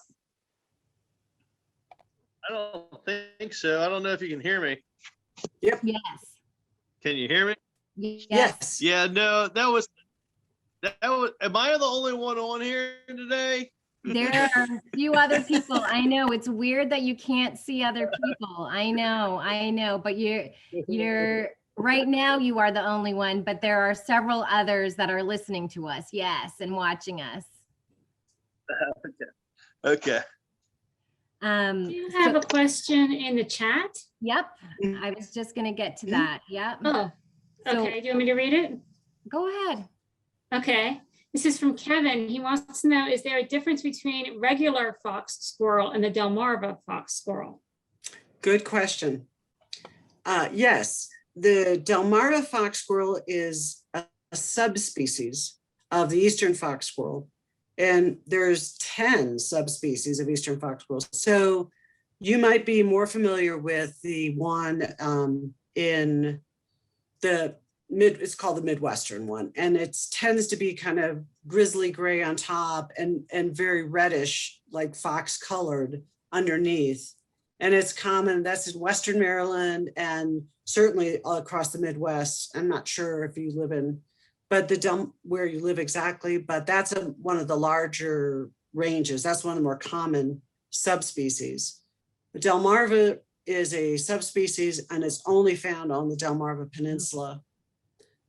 I don't think so. I don't know if you can hear me. Yep. Yes. Can you hear me? Yes. Yeah, no, that was, am I the only one on here today? There are a few other people. I know it's weird that you can't see other people. I know, but you're right now you are the only one, but there are several others that are listening to us. Yes. And watching us. Okay. Do you have a question in the chat? Yep. I was just going to get to that. Yep. Oh, So- okay. Do you want me to read it? Go ahead. Okay. This is from Kevin. He wants to know, is there a difference between regular fox squirrel and the Delmarva fox squirrel? Good question. Yes, the Delmarva fox squirrel is a subspecies of the eastern fox squirrel, and there's 10 subspecies of eastern fox squirrels. So you might be more familiar with the one in it's called the Midwestern one, and it tends to be kind of grizzly gray on top and very reddish, like fox colored underneath. And it's common, that's in Western Maryland and certainly all across the Midwest. I'm not sure if you live in but where you live exactly, but that's one of the larger ranges. That's one of the more common subspecies. The Delmarva is a subspecies and it's only found on the Delmarva Peninsula.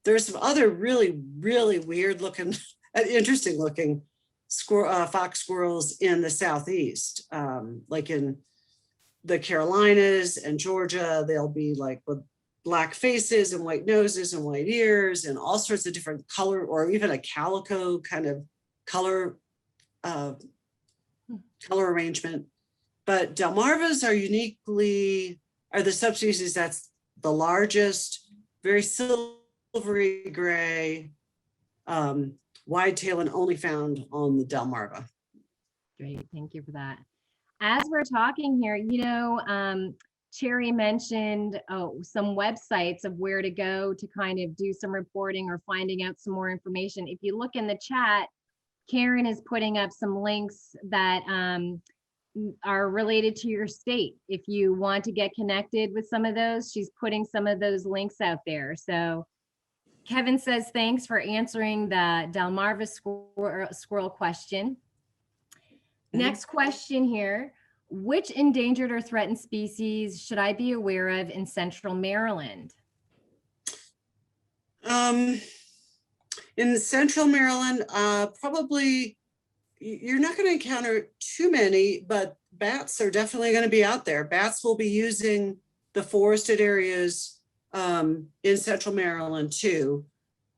There's some other really, really weird looking, interesting looking fox squirrels in the Southeast, like in the Carolinas and Georgia. They'll be like with black faces and white noses and white ears and all sorts of different color, or even a calico kind of color arrangement. But Delmarvas are the subspecies that's the largest, very silvery gray, wide tail, and only found on the Delmarva. Great, thank you for that. As we're talking here, Cherry mentioned some websites of where to go to kind of do some reporting or finding out some more information. If you look in the chat, Karen is putting up some links that are related to your state. If you want to get connected with some of those, she's putting some of those links out there. So Kevin says, thanks for answering the Delmarva squirrel question. Next question here. Which endangered or threatened species should I be aware of in Central Maryland? In Central Maryland, probably you're not going to encounter too many, but bats are definitely going to be out there. Bats will be using the forested areas in Central Maryland too.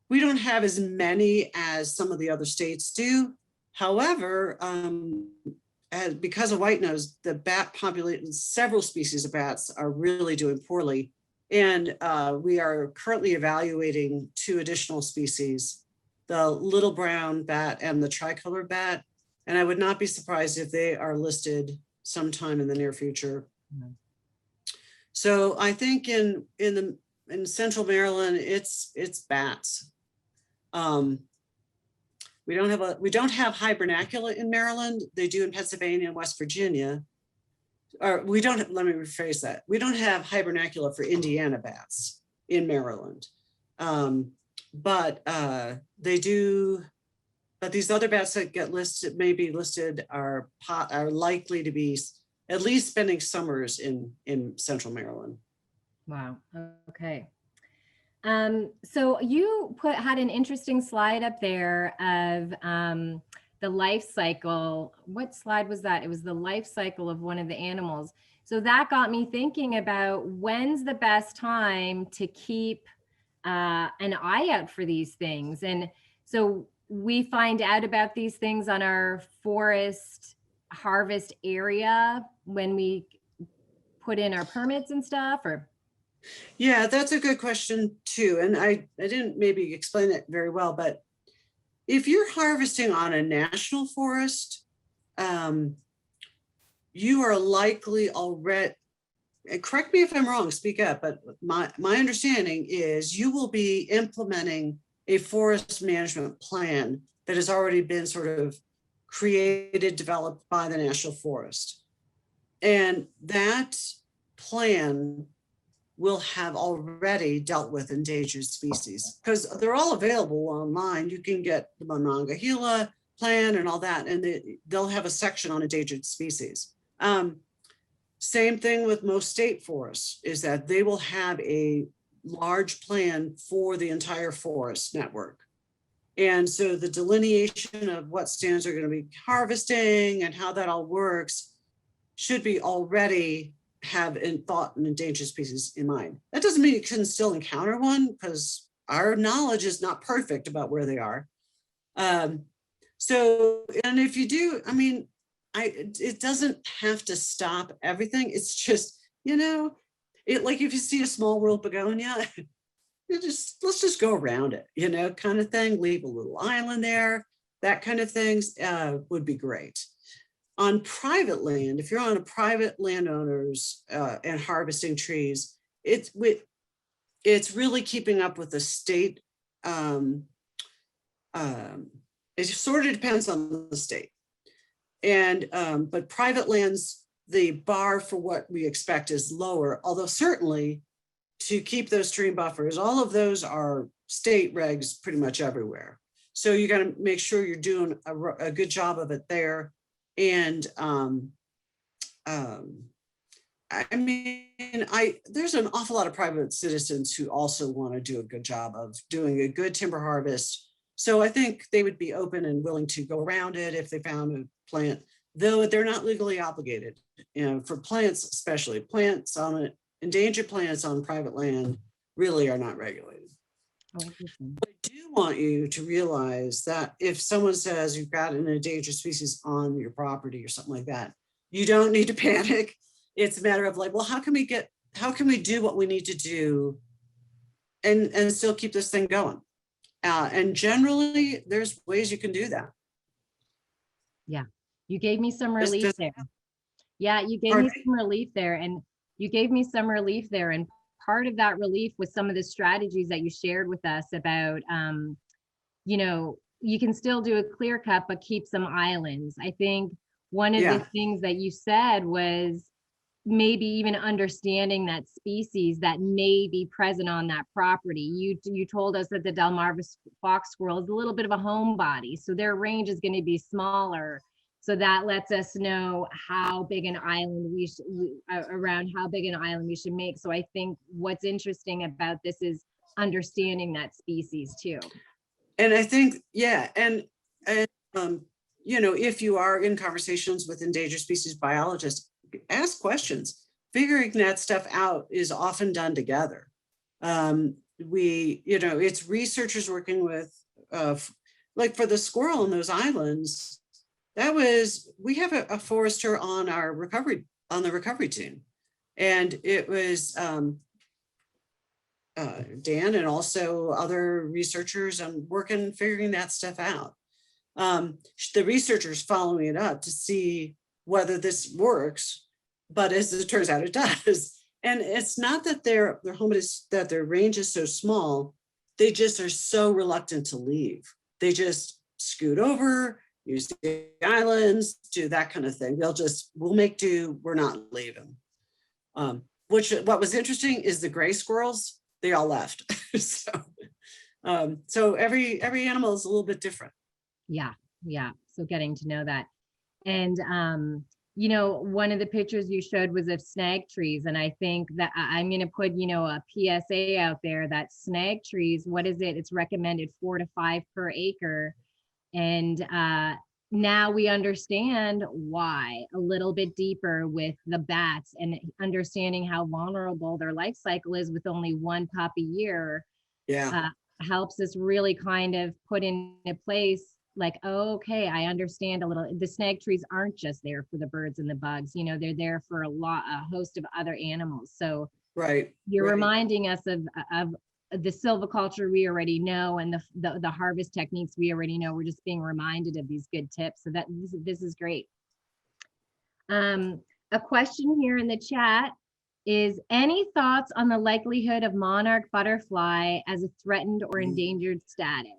We don't have as many as some of the other states do. However, because of white nose, the bat population, several species of bats are really doing poorly. And we are currently evaluating 2 additional species, the little brown bat and the tricolor bat. And I would not be surprised if they are listed sometime in the near future. Mm-hmm. So I think in Central Maryland, it's bats. We don't have hibernacula in Maryland. They do in Pennsylvania and West Virginia. Or let me rephrase that. We don't have hibernacula for Indiana bats in Maryland. But they do, but these other bats that get listed, maybe listed, are likely to be at least spending summers in Central Maryland. Wow, okay. So you had an interesting slide up there of the life cycle. What slide was that? It was the life cycle of one of the animals. So that got me thinking about when's the best time to keep an eye out for these things. And so we find out about these things on our forest harvest area when we put in our permits and stuff, or? Yeah, that's a good question too. And I didn't maybe explain it very well, but if you're harvesting on a national forest, you are likely already, correct me if I'm wrong, speak up, but my understanding is you will be implementing a forest management plan that has already been sort of created, developed by the National Forest. And that plan will have already dealt with endangered species because they're all available online. You can get the Monongahela plan and all that, and they'll have a section on endangered species. Same thing with most state forests is that they will have a large plan for the entire forest network. And so the delineation of what stands are going to be harvesting and how that all works should be already have in thought and endangered species in mind. That doesn't mean you can still encounter one because our knowledge is not perfect about where they are. So, and if you do, I mean, it doesn't have to stop everything. It's just, like if you see a small world begonia, let's just go around it, kind of thing, leave a little island there, that kind of things would be great. On private land, if you're on a private landowners and harvesting trees, it's really keeping up with the state. It sort of depends on the state. And but private lands, the bar for what we expect is lower, although certainly to keep those stream buffers, all of those are state regs pretty much everywhere. So you got to make sure you're doing a good job of it there. And I mean, there's an awful lot of private citizens who also want to do a good job of doing a good timber harvest. So I think they would be open and willing to go around it if they found a plant, though they're not legally obligated. For plants, especially plants on it, endangered plants on private land really are not regulated. Oh, interesting. I do want you to realize that if someone says you've got an endangered species on your property or something like that, you don't need to panic. It's a matter of like, well, how can we do what we need to do and still keep this thing going? And generally there's ways you can do that. Yeah, you gave me some This relief doesn't there. Yeah, you gave Pardon me some relief there, and part of that relief was some of the strategies that you shared with us about, you can still do a clear cut, but keep some islands. I think one of the things that you said was maybe even understanding that species that may be present on that property. You told us that the Delmarva fox squirrel is a little bit of a homebody, so their range is going to be smaller. So that lets us know how big an island we should make. So I think what's interesting about this is understanding that species too. And I think, if you are in conversations with endangered species biologists, ask questions. Figuring that stuff out is often done together. It's researchers working with, like for the squirrel in those islands, we have a forester on the recovery team. And it was Dan and also other researchers figuring that stuff out. The researchers following it up to see whether this works, but as it turns out, it does. And it's not that their range is so small, they just are so reluctant to leave. They just scoot over, use the islands, do that kind of thing. We'll make do, we're not leaving. What was interesting is the gray squirrels, they all left. So every animal is a little bit different. Yeah. So getting to know that. And, one of the pictures you showed was of snag trees. And I think that I'm going to put, a PSA out there that snag trees, what is it? It's recommended 4 to 5 per acre. And now we understand why a little bit deeper with the bats and understanding how vulnerable their life cycle is with only one pup a year. Helps us really kind of put into place like, oh, okay, I understand a little. The snag trees aren't just there for the birds and the bugs, they're there for a host of other animals. So you're reminding us of the silviculture we already know and the harvest techniques we already know. We're just being reminded of these good tips. So that this is great. A question here in the chat is, any thoughts on the likelihood of monarch butterfly as a threatened or endangered status?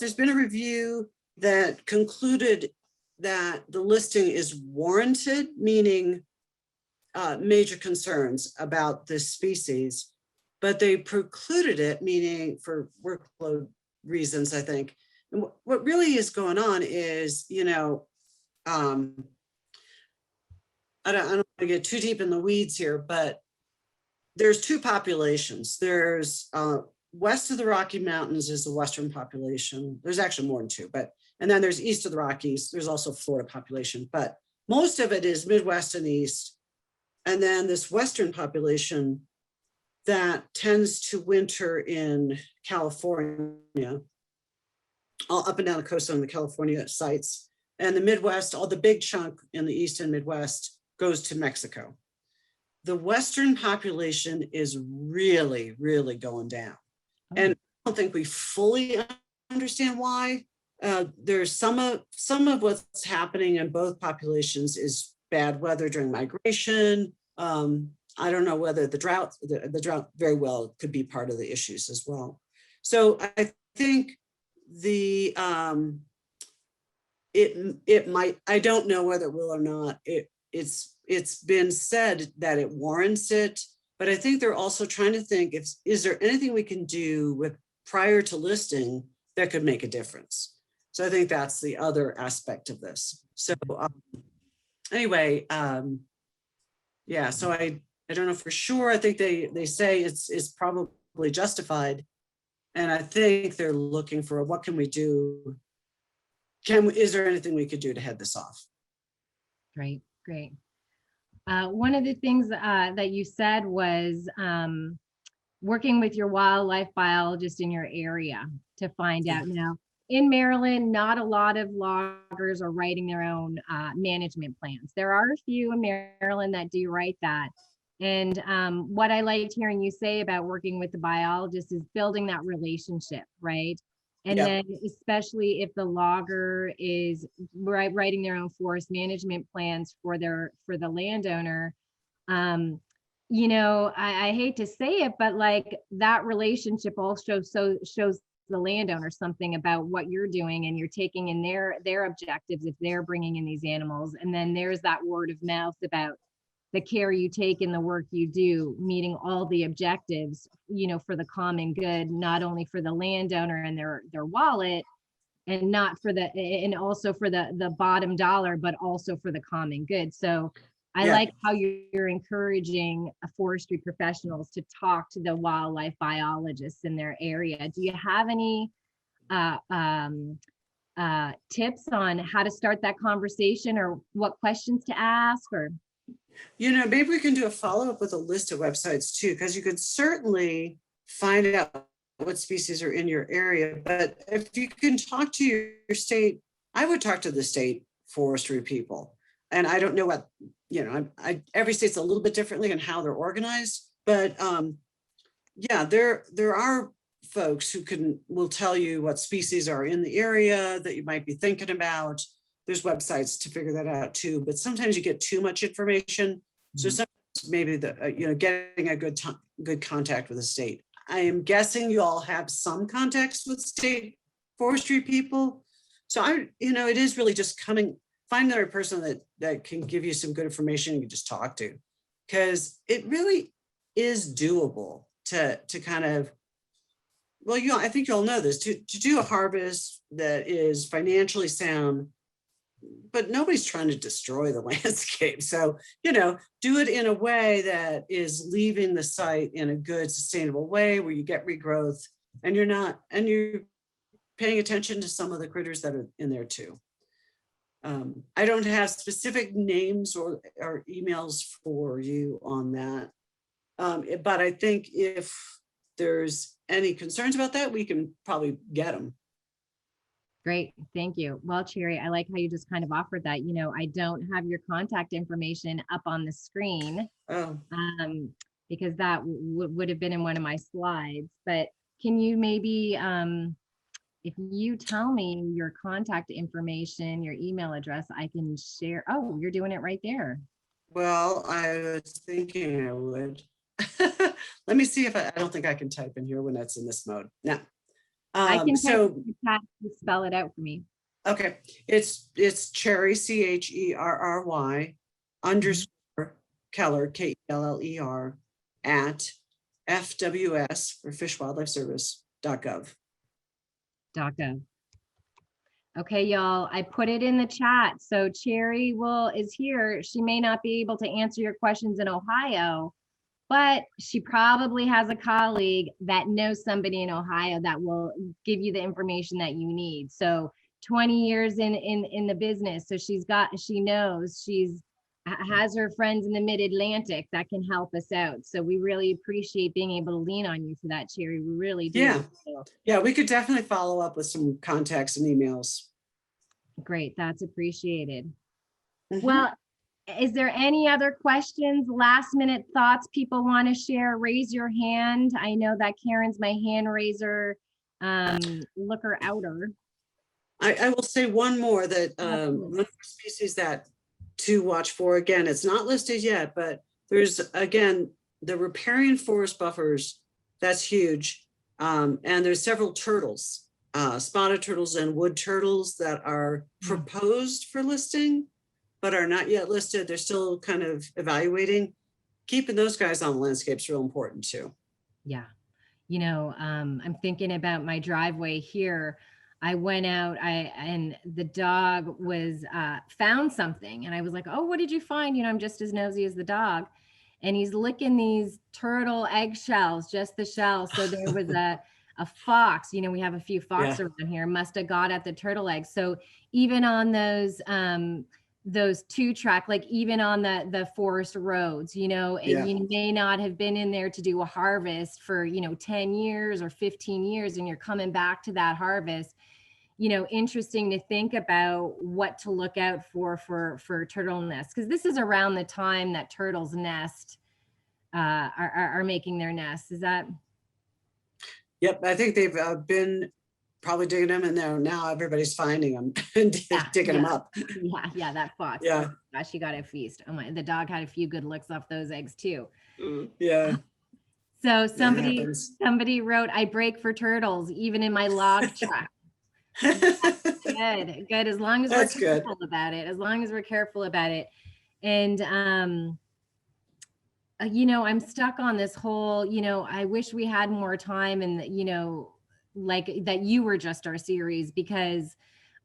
There's been a review that concluded that the listing is warranted, meaning major concerns about this species, but they precluded it, meaning for workload reasons, I think. And what really is going on is, I don't want to get too deep in the weeds here, but there's two populations. There's west of the Rocky Mountains is the Western population. There's actually more than two, and then there's east of the Rockies. There's also Florida population, but most of it is Midwest and East. And then this Western population that tends to winter in California, all up and down the coast on the California sites. And the Midwest, all the big chunk in the East and Midwest goes to Mexico. The Western population is really, really going down. And I don't think we fully understand why. There's some of what's happening in both populations is bad weather during migration. I don't know whether the drought very well could be part of the issues as well. So I think it might, I don't know whether it will or not. It's it's been said that it warrants it, but I think they're also trying to think is there anything we can do with prior to listing that could make a difference? So I think that's the other aspect of this. So anyway, yeah, so I don't know for sure. I think they say it's probably justified. And I think they're looking for what can we do? Is there anything we could do to head this off? Great, great. One of the things that you said was working with your wildlife biologist in your area to find out. Now, in Maryland, not a lot of loggers are writing their own management plans. There are a few in Maryland that do write that. And what I liked hearing you say about working with the biologist is building that relationship, right? And then especially if the logger is writing their own forest management plans for the landowner, you know, I hate to say it, but like that relationship also shows the landowner something about what you're doing, and you're taking in their objectives if they're bringing in these animals. And then there's that word of mouth about the care you take in the work you do, meeting all the objectives, you know, for the common good, not only for the landowner and their wallet, and not for and also for the bottom dollar, but also for the common good. So I like how you're encouraging forestry professionals to talk to the wildlife biologists in their area. Do you have any tips on how to start that conversation, or what questions to ask? Or you know, maybe we can do a follow-up with a list of websites too, because you could certainly find out what species are in your area. But if you can talk to your state, I would talk to the state forestry people. And I don't know what, you know, every state's a little bit differently in how they're organized, but yeah, there are folks who will tell you what species are in the area that you might be thinking about. There's websites to figure that out too, but sometimes you get too much information. So sometimes maybe you know, getting a good contact with the state. I am guessing you all have some contacts with state forestry people. So you know, it is really just finding the right person that can give you some good information you can just talk to, because it really is doable to kind of, well, you know, I think you all know this, to do a harvest that is financially sound, but nobody's trying to destroy the landscape. So, you know, do it in a way that is leaving the site in a good, sustainable way where you get regrowth, and you're paying attention to some of the critters that are in there too. I don't have specific names or emails for you on that. But I think if there's any concerns about that, we can probably get them. great, thank you. Well, Cherry, I like how you just kind of offered that. You know, I don't have your contact information up on the screen, because that would have been in one of my slides. But can you maybe, if you tell me your contact information, your email address, I can share. Oh, you're doing it right there. Well, I was thinking I would. Let me see if I don't think I can type in here when that's in this mode. Now, I can spell it out for me. Okay, it's Cherry, CHERRY _ Keller, KELLER at FWS for Fish Wildlife Service.gov. Okay, y'all, I put it in the chat. So Cherry is here. She may not be able to answer your questions in Ohio, but she probably has a colleague that knows somebody in Ohio that will give you the information that you need. So 20 years in the business. So she knows, has her friends in the mid-Atlantic that can help us out. So we really appreciate being able to lean on you for that, Cherry. We really do. Yeah. So. Yeah, we could definitely follow up with some contacts and emails. Great, that's appreciated. Mm-hmm. Well, is there any other questions, last minute thoughts people want to share? Raise your hand. I know that Karen's my hand raiser, looker outer. I will say one more, that one species that to watch for, again, it's not listed yet, but there's, again, the riparian forest buffers, that's huge. And there's several turtles, spotted turtles and wood turtles that are proposed for listing. but are not yet listed. They're still kind of evaluating. Keeping those guys on the landscape is real important too. Yeah. You know, I'm thinking about my driveway here. I went out, and the dog was, found something, and I was like, oh, what did you find? You know, I'm just as nosy as the dog. And he's licking these turtle eggshells, just the shells. So there was a fox, you know, we have a few fox Yeah. around here, must have got at the turtle eggs. So even on those 2-track, like even on the forest roads, you know, Yeah. you may not have been in there to do a harvest for, you know, 10 years or 15 years, and you're coming back to that harvest. You know, interesting to think about what to look out for turtle nests, because this is around the time that turtles nest, are making their nests. Is that? Yep, I think they've been probably digging them, and now everybody's finding them and digging them up. Yeah, that fox. Yeah. Oh my gosh, she got a feast. Oh my, the dog had a few good licks off those eggs too. Yeah. So happens. somebody wrote, I break for turtles, even in my log truck. Good. As long as That's we're good. careful about it. As long as we're careful about it. And you know, I'm stuck on this whole, you know, I wish we had more time, and you know, like that you were just our series, because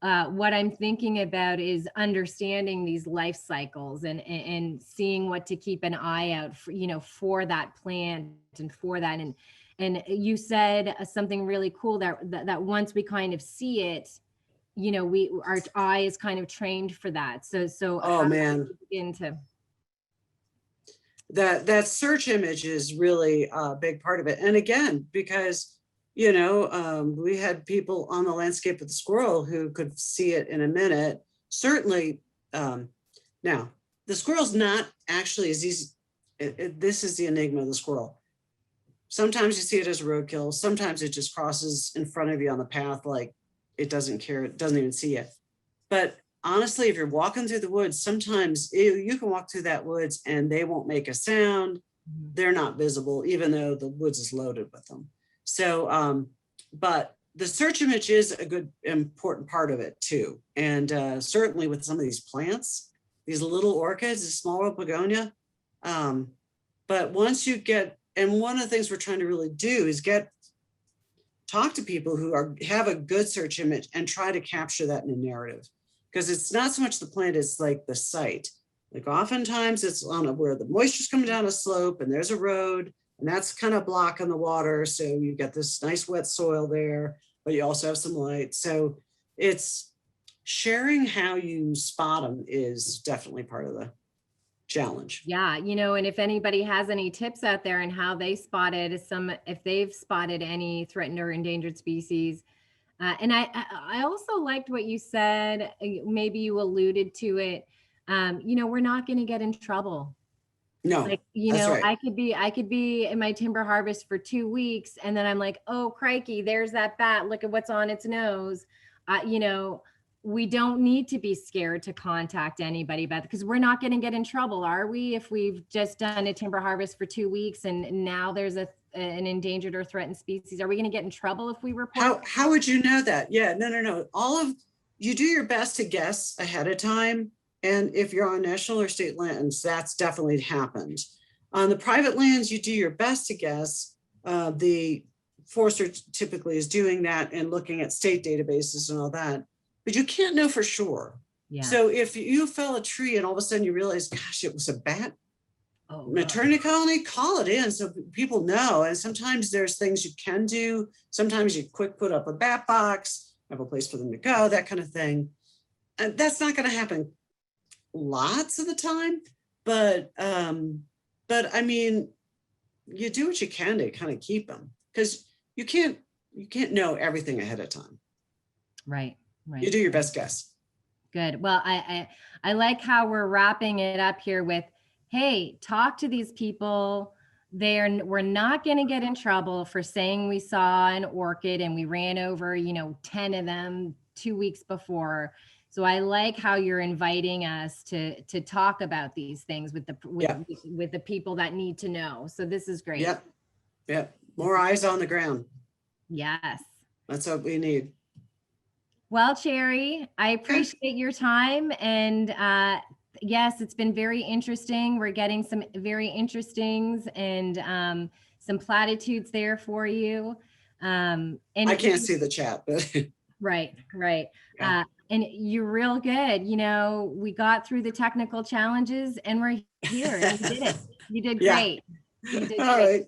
what I'm thinking about is understanding these life cycles, and seeing what to keep an eye out for, you know, for that plant and for that. And you said something really cool, that once we kind of see it, you know, our eye is kind of trained for that. So Oh how do man, we begin to? that search image is really a big part of it. And again, because you know, we had people on the landscape with the squirrel who could see it in a minute. Certainly, now the squirrel's not actually as easy. This is the enigma of the squirrel. Sometimes you see it as a roadkill. Sometimes it just crosses in front of you on the path, like it doesn't care. It doesn't even see it. But honestly, if you're walking through the woods, sometimes you can walk through that woods and they won't make a sound. They're not visible, even though the woods is loaded with them. So, but the search image is a good, important part of it too. And certainly with some of these plants, these little orchids, the small begonia. But once you get, and one of the things we're trying to really do is talk to people who have a good search image and try to capture that in a narrative. Because it's not so much the plant, it's like the site. Like oftentimes it's on where the moisture's coming down a slope and there's a road, and that's kind of blocking the water. So you get this nice wet soil there, but you also have some light. So it's sharing how you spot them is definitely part of the challenge. Yeah, you know, and if anybody has any tips out there on how they spotted if they've spotted any threatened or endangered species. And I also liked what you said, maybe you alluded to it. You know, we're not going to get in trouble. No, Like, you that's know, right. I could be in my timber harvest for 2 weeks, and then I'm like, oh, crikey, there's that bat. Look at what's on its nose. You know, we don't need to be scared to contact anybody about it, because we're not going to get in trouble, are we? If we've just done a timber harvest for 2 weeks and now there's an endangered or threatened species, are we going to get in trouble if we report? How would you know that? Yeah, no. You do your best to guess ahead of time. And if you're on national or state lands, that's definitely happened. On the private lands, you do your best to guess. The forester typically is doing that and looking at state databases and all that, but you can't know for sure. Yeah. So if you fell a tree and all of a sudden you realize, gosh, it was a bat Oh, maternity colony, call it in so people know. And sometimes there's things you can do. Sometimes you quick put up a bat box, have a place for them to go, that kind of thing. And that's not going to happen lots of the time, but I mean, you do what you can to kind of keep them, because you can't know everything ahead of time. right. You do your best guess. Good. Well, I like how we're wrapping it up here with, hey, talk to these people. We're not going to get in trouble for saying we saw an orchid and we ran over, you know, 10 of them 2 weeks before. So I like how you're inviting us to talk about these things with the people that need to know. So this is great. Yep. More eyes on the ground. Yes. That's what we need. Well, Cherry, I appreciate your time, and yes, it's been very interesting. We're getting some very interestings and some platitudes there for you. And I can't see the chat, but right. Yeah. And you're real good. You know, we got through the technical challenges and we're here. And you did it. You did Yeah. great. You did all great. right.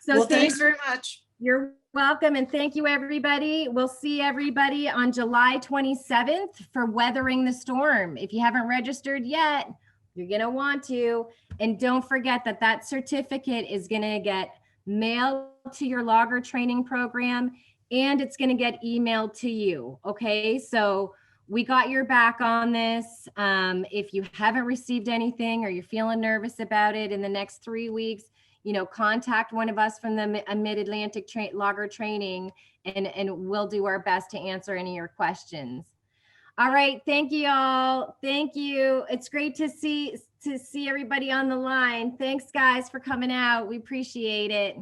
So Well, thanks very much. You're welcome. And thank you, everybody. We'll see everybody on July 27th for Weathering the Storm. If you haven't registered yet, you're going to want to. And don't forget that that certificate is going to get mailed to your logger training program and it's going to get emailed to you. Okay. So we got your back on this. If you haven't received anything or you're feeling nervous about it in the next 3 weeks, you know, contact one of us from the Mid-Atlantic Logger Training and we'll do our best to answer any of your questions. All right. Thank you all. Thank you. It's great to see everybody on the line. Thanks guys for coming out. We appreciate it.